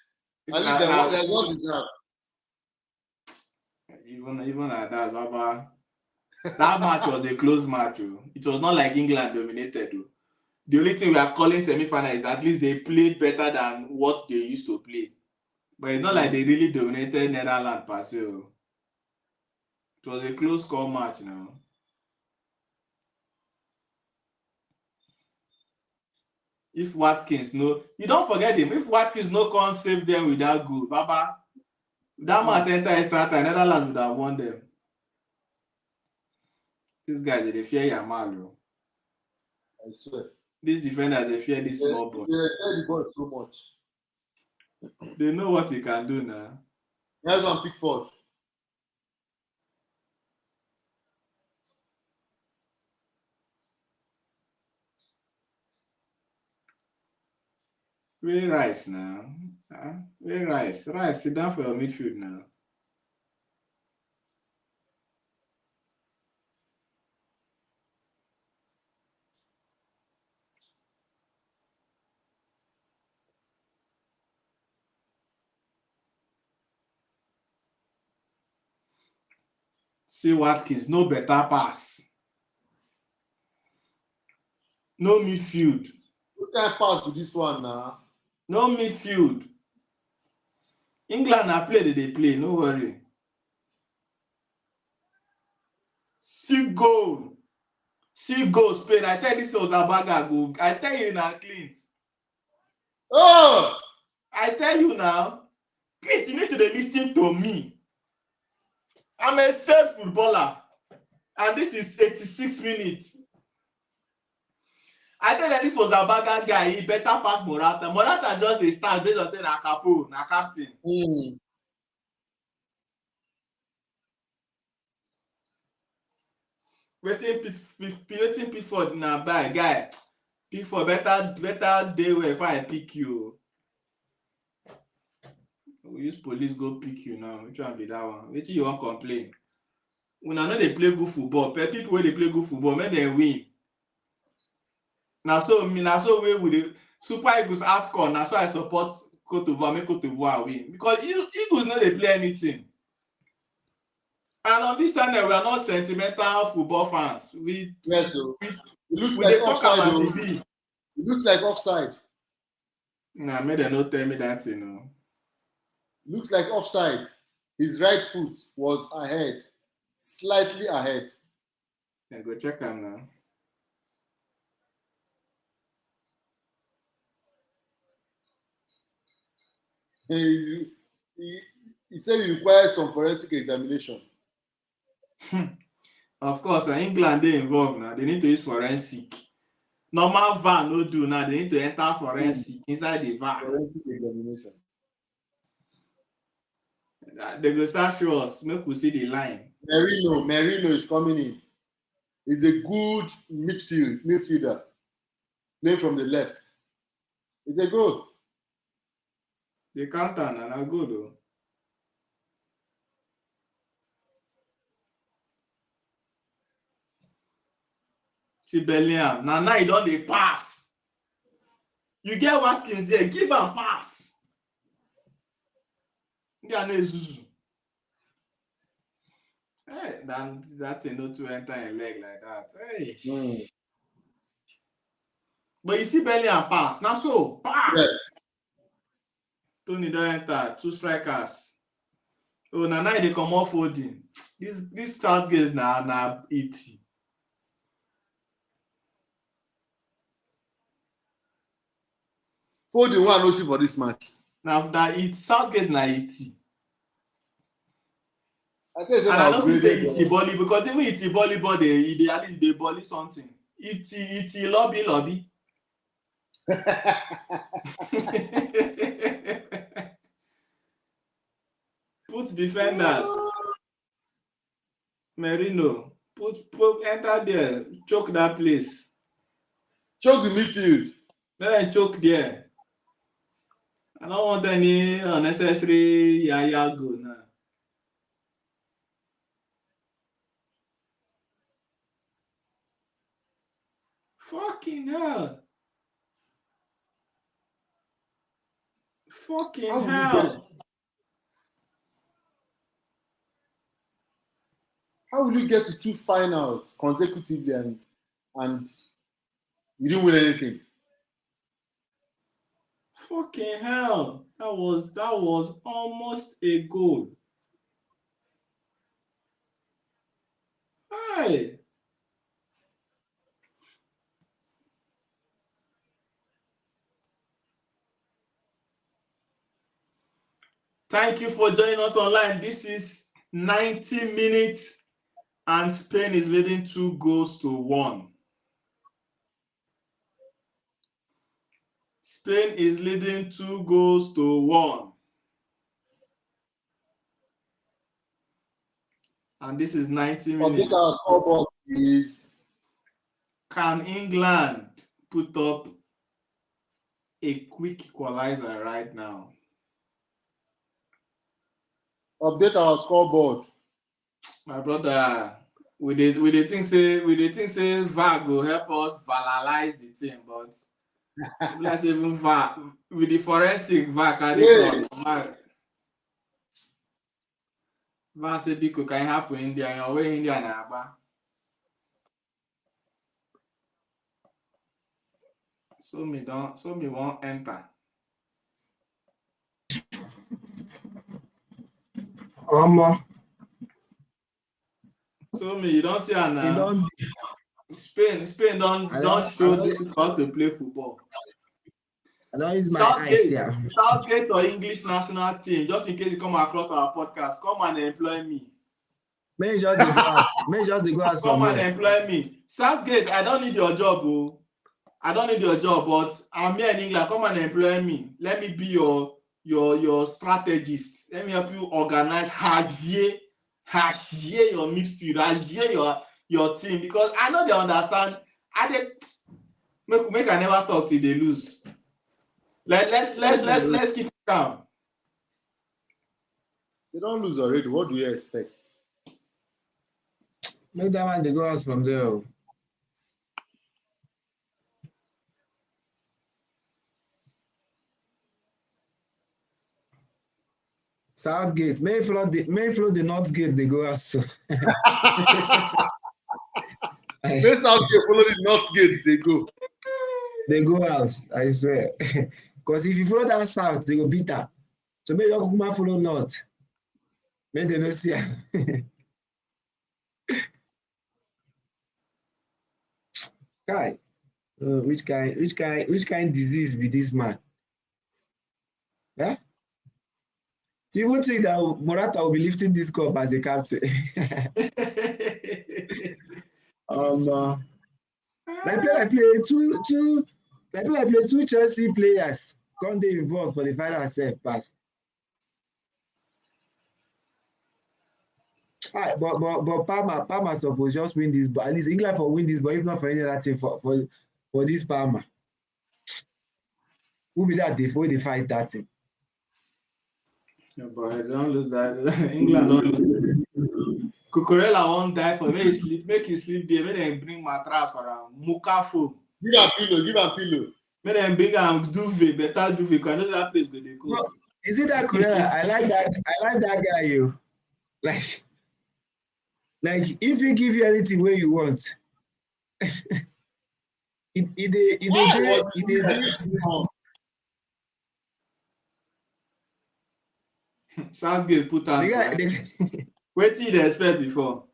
least there's one deserve. Even at that, Baba. That match was a close match. It was not like England dominated. The only thing we are calling semi-final is at least they played better than what they used to play. But it's not like they really dominated Netherlands per se. It was a close score match now. If Watkins no, you don't forget him. If Watkins no can't save them with that goal, Baba, that match enter extra time, Netherlands would have won them. These guys, they fear Yamal. I swear. These defenders, they fear this small ball. They fear the ball so much. They know what he can do now. Here's one Pickford. Where Rice now? Where Rice? Rice, sit down for your midfield now. See Watkins, no better pass. No midfield. What kind of pass with this one now? No midfield. England are play, they play, no worry. See goal. See goal, Spain. I tell this was a bagger goal. I tell you now, Clint. Oh! I tell you now, Clint, you need to listen to me. I'm a third footballer, and this is 86 minutes. I tell you this was a bagger guy. He better pass Morata. Morata just a stand based on saying na capo, na captain. Waiting Pickford na buy guy. Pickford better day where if I pick you. We use police go pick you now. Which one be that one? Which you want complain? Una know they play good football. People wey dey play good football, make dem win. Na so wey we dey Super Eagles AFCON. Na so I support Cote d'Ivoire, make Cote d'Ivoire win. Because Eagles no dey play anything. And on this channel, we are not sentimental football fans. We looks like offside. It looks like offside. Nah, make them not tell me that, you know. Looks like offside. His right foot was ahead, slightly ahead. Yeah, go check him now. He said he requires some forensic examination. Of course, England they involved now. They need to use forensic. Normal VAR no do now. They need to enter forensic inside the VAR. Forensic examination. They will start show us. Make we see the line. Merino is coming in. He's a good midfielder. Playing from the left. It's a goal. The counter and a good though. See Bellingham. Now he don dey pass. You get Watkins there, give am pass. Hey, that thing no to enter in leg like that. Hey. But you see Bellingham pass. Now so pass. Yes. Tony don enter, 2 strikers. Oh, now they come off holding. This Southgate na 80. Foden one no see for this match. Now that it Southgate na it. I guess And I don't feel say upgraded, it volley because even it volleyball they at least they volley something. It lobby. Put defenders. Merino. Put enter there. Choke that place. Choke the midfield. Let them choke there. I don't want any unnecessary yaya go now. Fucking hell. Fucking hell. How will you get to 2 finals consecutively and you didn't win anything? Fucking hell. That was almost a goal. Hey. Thank you for joining us online. This is 90 minutes and Spain is leading 2-1. Spain is leading 2-1. And this is 90 minutes. Update our scoreboard, please. Can England put up a quick equalizer right now? Update our scoreboard. My brother, we did think say VAR go help us valorize the team, but let's even VAR with the forensic VAR carry come. VAR say biko can happen India, your way India na agba. So me won't enter. So me, you don't see her now. Spain don't show this how to play football. I don't use my eyes here. Southgate or English national team, just in case you come across our podcast, come and employ me. May just go ask. Come and employ me. Southgate, I don't need your job, oh. I don't need your job, but I'm here in England. Come and employ me. Let me be your strategist. Let me help you organize your midfield, hashier your team, because I know they understand. Make I never talk till they lose. Let's keep it calm. They don't lose already. What do you expect? Make that one they go out from there. Southgate, may flow the North Gate, they go out soon. May Southgate follow the North Gate, they go. They go out, I swear. Because if you follow that south, they go beat her. So maybe you can follow north. Maybe they don't see her. Guy, which kind disease be this man? Yeah? Do you even think that Morata will be lifting this cup as a captain? I play two Chelsea players. Can't they involved for the final self pass? Right, but Palmer suppose just win this, but at least England for win this, but if not for any other team for this Palmer. Who be that they fight that team? Yeah, but don't lose that. England don't lose. Cucurella won't die for make he sleep there. Make them bring mattress for him. Muka foam. Give a pillow. Make them bring him duvet, better duvet. Because I know that place where they go. No, is it that Cucurella? I like that guy, you. Like if he give you anything where you want, Southgate put out. What did they expect before?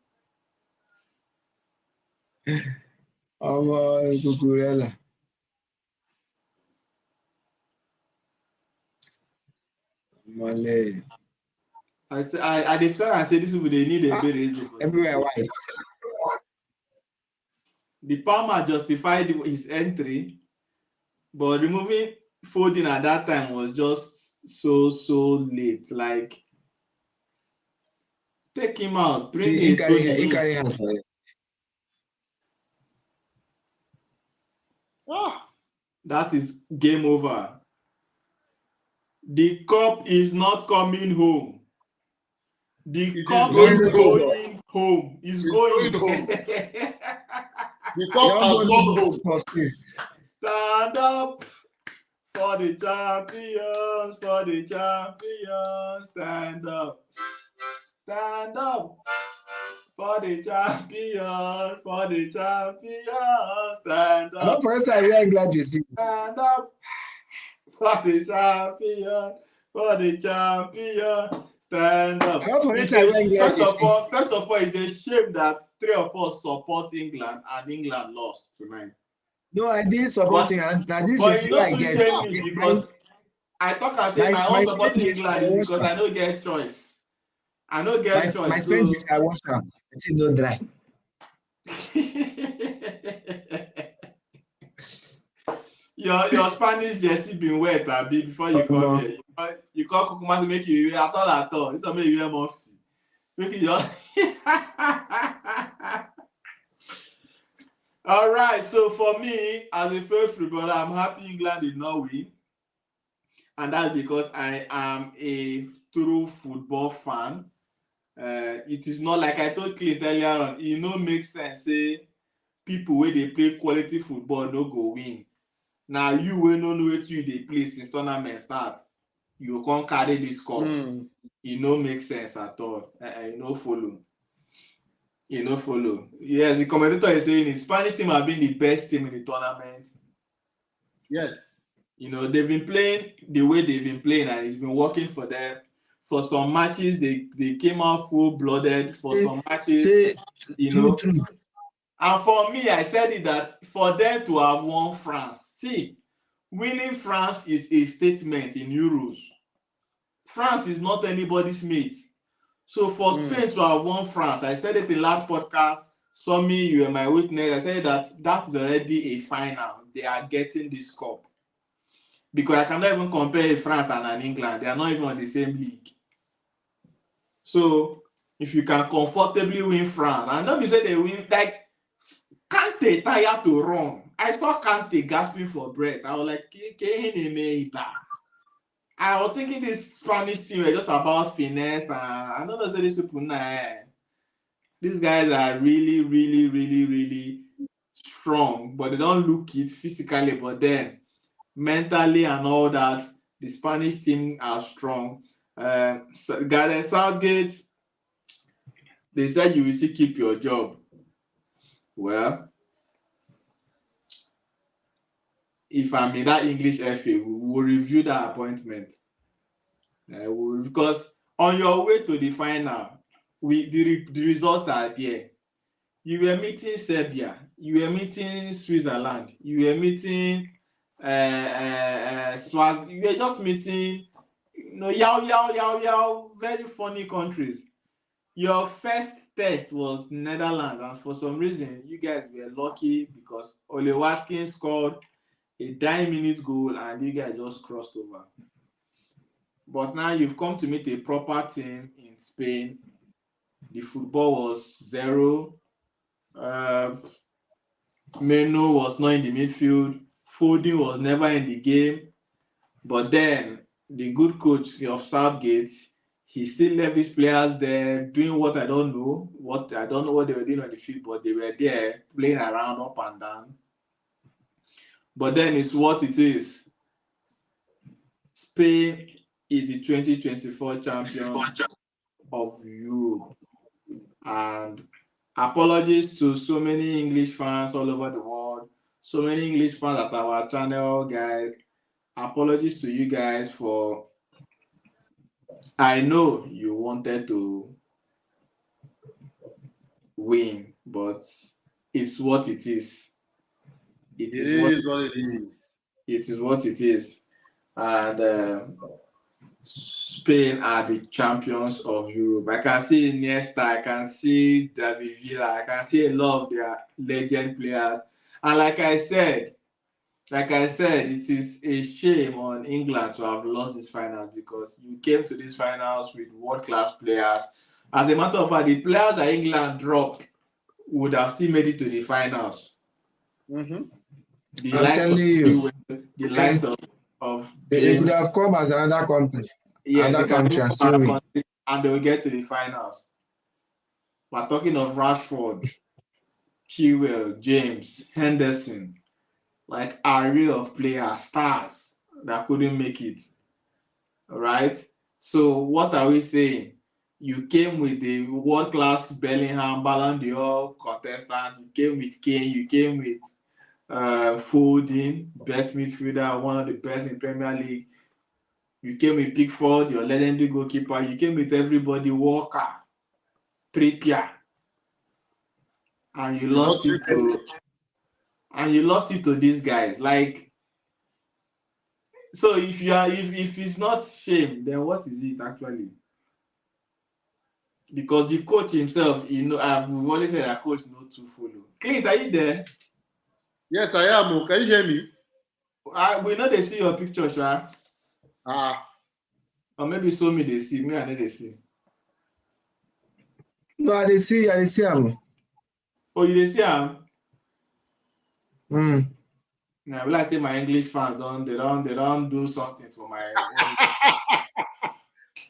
Cucurella. Mole. I say I defend and say this people they need a bit reason for this. Everywhere white. The Palmer justified his entry, but removing Foden at that time was just so late. Like, take him out, bring He a Tony. carry hand for it. That is game over. The cup is not coming home. The cup is going home. It's going home. The cup has gone home. Stand up for the champions, for the champions. Stand up. Stand up for the champions, for the champions. Stand up. Don't forget I wear England jersey. Stand up for the champion, for the champion. Stand up. First of all, it's a shame that 3 of us support England and England lost tonight. No, I didn't support England. But you know to shame me because I talk and say my own support England is because I don't get choice. I don't get choice. My Spanish is I wash am. It's no dry. Your Spanish jersey been wet, Abi, before you come here. You call Kukuma to make you at all. It's not make you wear mufti. Make it just. All right. So for me, as a first footballer, I'm happy England did not win, and that's because I am a true football fan. It is not like I told Clint earlier on. It no make sense. Say people where they play quality football no go win. Now you will not know what you they play since tournament start. You can't carry this cup. It no make sense at all. You no follow. You no follow. Yes, the commentator is saying the Spanish team have been the best team in the tournament. Yes. You know, they've been playing the way they've been playing and it's been working for them. For some matches, they came out full-blooded. For some matches, you know. And for me, I said it that for them to have won France, see, winning France is a statement in Euros. France is not anybody's mate. So for Spain to have won France, I said it in last podcast, Somi, you are my witness. I said that is already a final. They are getting this cup. Because I cannot even compare France and England. They are not even on the same league. So if you can comfortably win France, and not be say they win, like Kante tired to run. I saw Kante gasping for breath. I was like, I was thinking this Spanish team were just about finesse, and I don't know say these people these guys are really strong, but they don't look it physically, but then mentally and all that, the Spanish team are strong. Gareth Southgate, they said you will still keep your job. Well, if I'm in that English FA, we will review that appointment. Because on your way to the final, the results are there. You were meeting Serbia, you were meeting Switzerland, you were meeting Swaz, you were just meeting, yow, very funny countries. Your first test was Netherlands, and for some reason, you guys were lucky because Ole Watkins scored a 9-minute goal and you guys just crossed over. But now you've come to meet a proper team in Spain. The football was zero. Meno was not in the midfield. Foden was never in the game. But then the good coach of Southgate, he still left his players there doing what I don't know. I don't know what they were doing on the field, but they were there playing around up and down. But then it's what it is. Spain is the 2024 champion of Europe. And apologies to so many English fans all over the world, so many English fans at our channel, guys. Apologies to you guys for, I know you wanted to win, but it's what it is. It is what it is. It is what it is. And Spain are the champions of Europe. I can see Iniesta, I can see David Villa, I can see a lot of their legend players. And like I said, it is a shame on England to have lost this finals because you came to these finals with world-class players. As a matter of fact, the players that England dropped would have still made it to the finals. Mm-hmm. The likes of they could have come as another country. Yeah, another country and still win. And they will get to the finals. We're talking of Rashford, Chilwell, James, Henderson, like array of players, stars that couldn't make it. All right. So what are we saying? You came with the world-class Bellingham, Ballon d'Or contestant. You came with Kane. You came with Foden, best midfielder, one of the best in Premier League. You came with Pickford, your legendary goalkeeper. You came with everybody, Walker, Trippier, and you lost it to these guys. Like, so if it's not shame, then what is it actually? Because the coach himself, we've always said that coach not to follow. Clint, are you there? Yes, I am. Can you hear me? We know they see your picture, sir. Or maybe it's me they see. Me, I know they see. No, I dey see him. Oh, you dey see him? Now, I like say my English fans don't do something for my.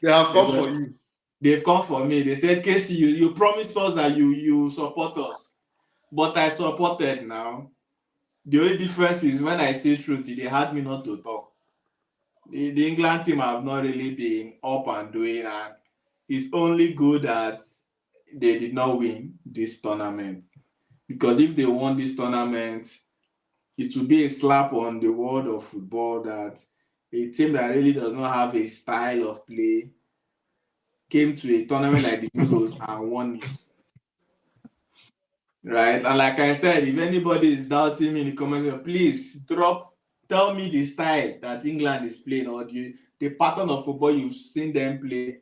They have come for you. They've come for me. They said, Casey, you promised us that you support us, but I supported now. The only difference is when I say truth, they had me not to talk. The England team have not really been up and doing, and it's only good that they did not win this tournament. Because if they won this tournament, it will be a slap on the world of football that a team that really does not have a style of play came to a tournament like the Euros and won it. Right? And like I said, if anybody is doubting me in the comments, please tell me the style that England is playing or the pattern of football you've seen them play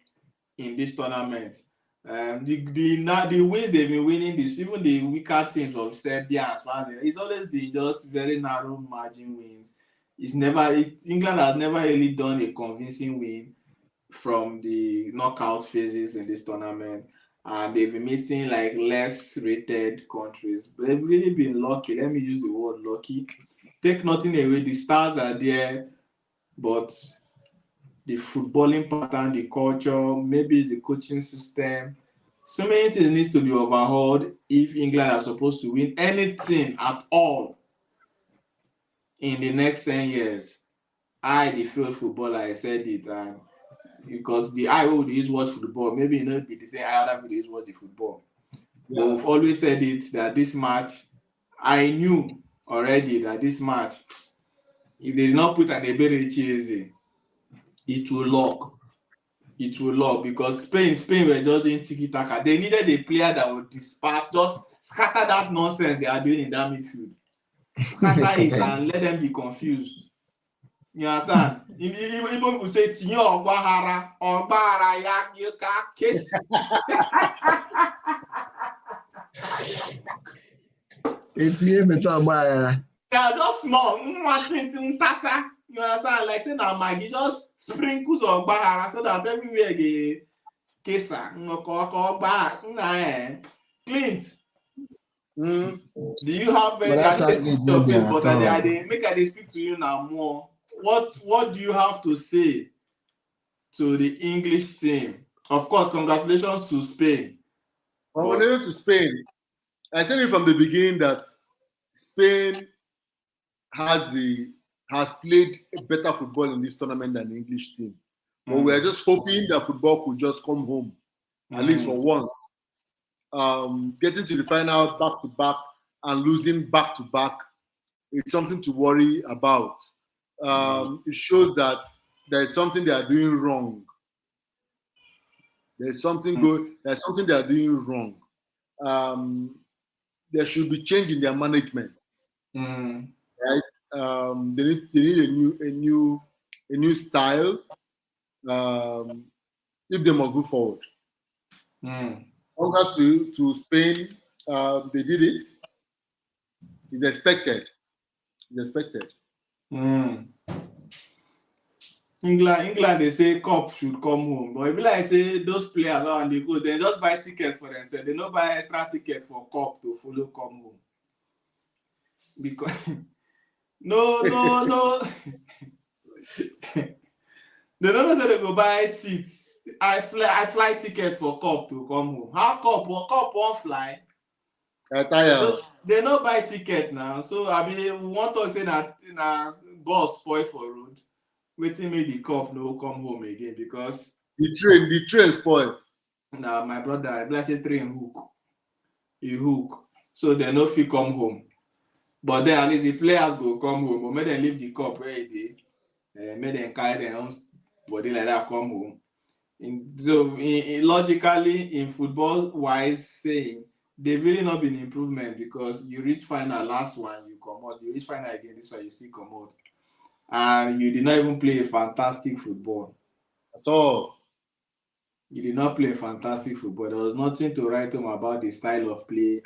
in this tournament. The wins they've been winning this, even the weaker teams of Serbia and Spain, it's always been just very narrow margin wins. England has never really done a convincing win from the knockout phases in this tournament, and they've been missing like less rated countries. But they've really been lucky. Let me use the word lucky. Take nothing away, the stars are there, but the footballing pattern, the culture, maybe the coaching system, so many things needs to be overhauled if England are supposed to win anything at all in the next 10 years. The field footballer, I said it, and because the eye who is watch football, maybe it not be the same eye other people is watch the football. Yeah. But we've always said it that this match, I knew already that this match, if they did not put an Eberechi, it will lock. It will lock because Spain were just doing tiki-taka. They needed a player that would disperse, just scatter that nonsense they are doing in that midfield. Scatter it and let them be confused. You understand? Even people say, Tinyo Ogbahara, ya case. It's here, but Ogbahara. They are just small. You understand? Like saying that Maggie just sprinkles Ogbahara so that everywhere they kesa. Clint. Do you have any but I speak to you now more? What do you have to say to the English team? Of course, congratulations to Spain. Congratulations to Spain. I said it from the beginning that Spain has played a better football in this tournament than the English team. But we're just hoping that football could just come home, at least for once. Getting to the final back to back and losing back to back, it's something to worry about. It shows that there is something they are doing wrong. There's something good. There's something they are doing wrong. There should be change in their management. Right? They need a new style. if they must move forward. Congress to Spain, they did it. It's expected. It's expected. England, they say cup should come home, but if like say those players are on the go, they just buy tickets for themselves. They don't buy extra ticket for cup to follow come home because no. They don't say they go buy seats. I fly ticket for cup to come home. How cup won't fly? They no buy ticket now. So I mean, we want to say that bus spoil for road. Waiting make the cup no come home again because the train spoil. Now my brother, I bless a train hook. He hook. So they no fit come home. But then at least the players go come home. But make them leave the cup where it is. Make them carry their own body like that come home. Logically, in football wise saying, they've really not been improvement because you reach final last one, you come out. You reach final again, this one you see come out. And you did not even play a fantastic football. At all. You did not play fantastic football. There was nothing to write home about the style of play.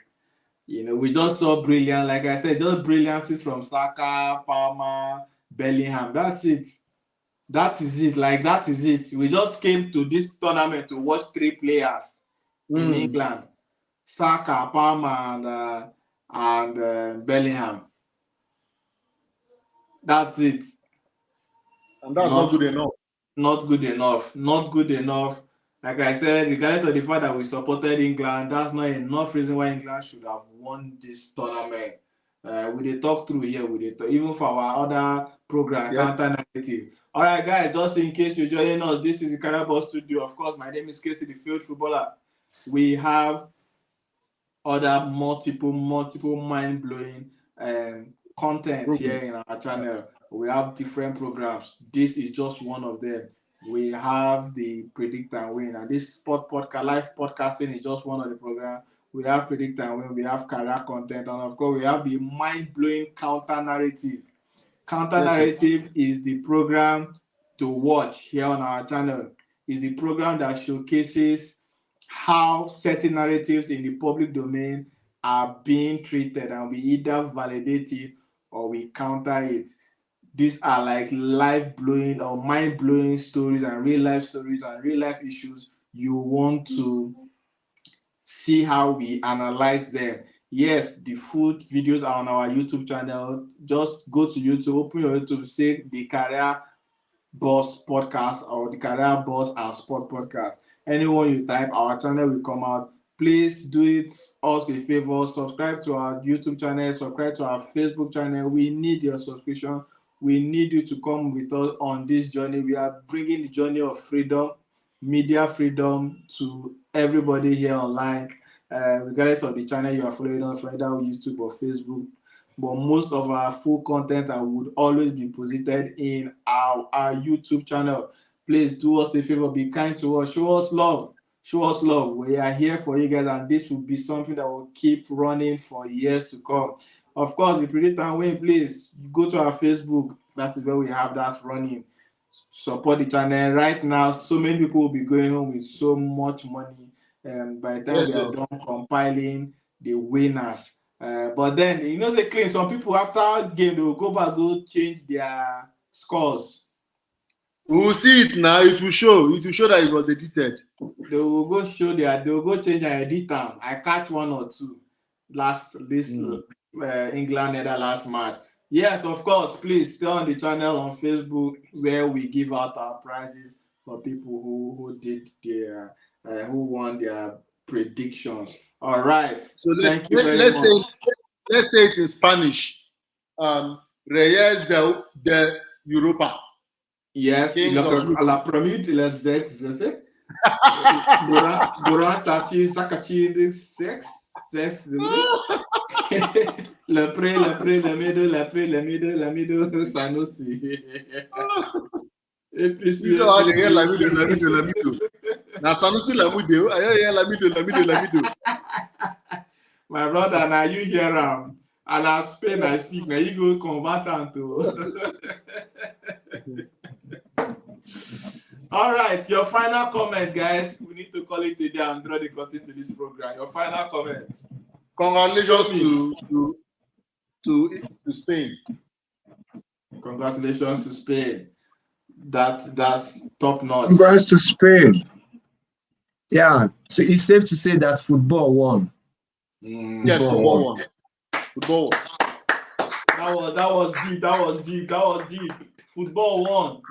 You know, we just saw brilliant, like I said, just brilliances from Saka, Palmer, Bellingham. That's it. That is it. Like, that is it. We just came to this tournament to watch 3 players in England. Saka, Palmer, and Bellingham. That's it. And that's not good enough. Not good enough. Not good enough. Like I said, regardless of the fact that we supported England, that's not enough reason why England should have won this tournament. We did talk through here, even for our other program, Counter Narrative. All right, guys, just in case you're joining us, this is the Carabao Studio. Of course, my name is Casey, the field footballer. We have other multiple mind-blowing content here in our channel. We have different programs. This is just one of them. We have the Predict and Win, and this sport podcast, live podcasting is just one of the programs. We have Predict and Win, we have career content, and of course, we have the mind-blowing Counter Narrative. Counter Narrative is the program to watch here on our channel. It's the program that showcases how certain narratives in the public domain are being treated, and we either validate it or we counter it. These are like life-blowing or mind-blowing stories and real-life stories and real-life issues. You want to see how we analyze them. Yes, the food videos are on our YouTube channel. Just go to YouTube, open your YouTube, say the Career Boss Podcast or the Career Boss and Sport Podcast. Anyone you type, our channel will come out. Please do it us a favor. Subscribe to our YouTube channel, subscribe to our Facebook channel. We need your subscription. We need you to come with us on this journey. We are bringing the journey of freedom, media freedom to everybody here online, regardless of the channel you are following us, whether YouTube or Facebook. But most of our full content would always be posited in our YouTube channel. Please do us a favor, be kind to us, show us love. Show us love. We are here for you guys, and this will be something that will keep running for years to come. Of course, the Predict and Win, please go to our Facebook. That is where we have that running. Support the channel. Right now, so many people will be going home with so much money. By the time we are done compiling the winners. But then, you know, they claim some people after game, they will go back, go change their scores. We will see it now. It will show. It will show that it was edited. They will go change and edit them. I catch 1 or 2 England last match. Yes, of course. Please stay on the channel on Facebook where we give out our prizes for people who did their who won their predictions. All right. So thank you very much. Let's say it in Spanish. Reyes de Europa. Yes, la première de les ex, durant Sakachi sex, le middle, Sanusi. Et puis, na Sanusi Lamido. My brother, now you hear him. And I Spain, I speak. Now you go convert to. All right, your final comment, guys. We need to call it a day and draw the curtain to this program. Your final comment. Congratulations to Spain. Congratulations to Spain. That's top notch. Congrats to Spain. Yeah, so it's safe to say that football won. Yes, football won. Football won. That was deep. Football won.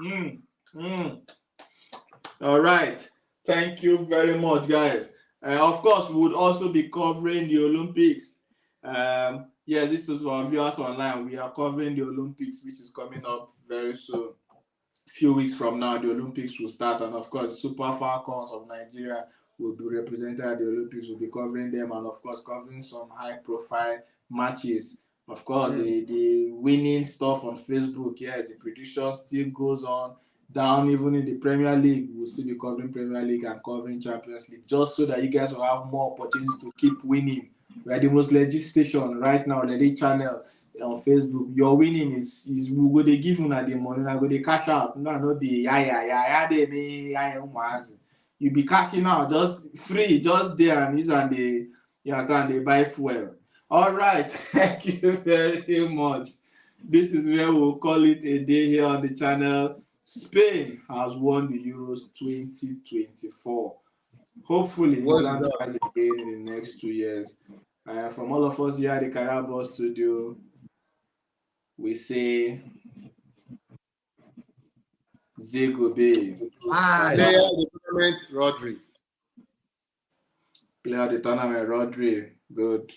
All right. Thank you very much, guys. Of course, we would also be covering the Olympics. This is for our viewers online. We are covering the Olympics, which is coming up very soon. A few weeks from now, the Olympics will start, and of course, Super Falcons of Nigeria will be represented at the Olympics. We'll be covering them, and of course, covering some high-profile matches. Of course, the winning stuff on Facebook, yes, the prediction still goes on down. Even in the Premier League, we'll still be covering Premier League and covering Champions League, just so that you guys will have more opportunities to keep winning. We are the most legit station right now, legit channel on Facebook. Your winning is we go they give you the money, I go they cash out. No, you be cashing out just free, just there and use and they understand they buy fuel. All right, thank you very much. This is where we'll call it a day here on the channel. Spain has won the Euros 2024. Hopefully, England tries again in the next 2 years. From all of us here at the Carabao studio, we say Zegobe. Player of the tournament, Rodri. Player of the tournament, Rodri. Good.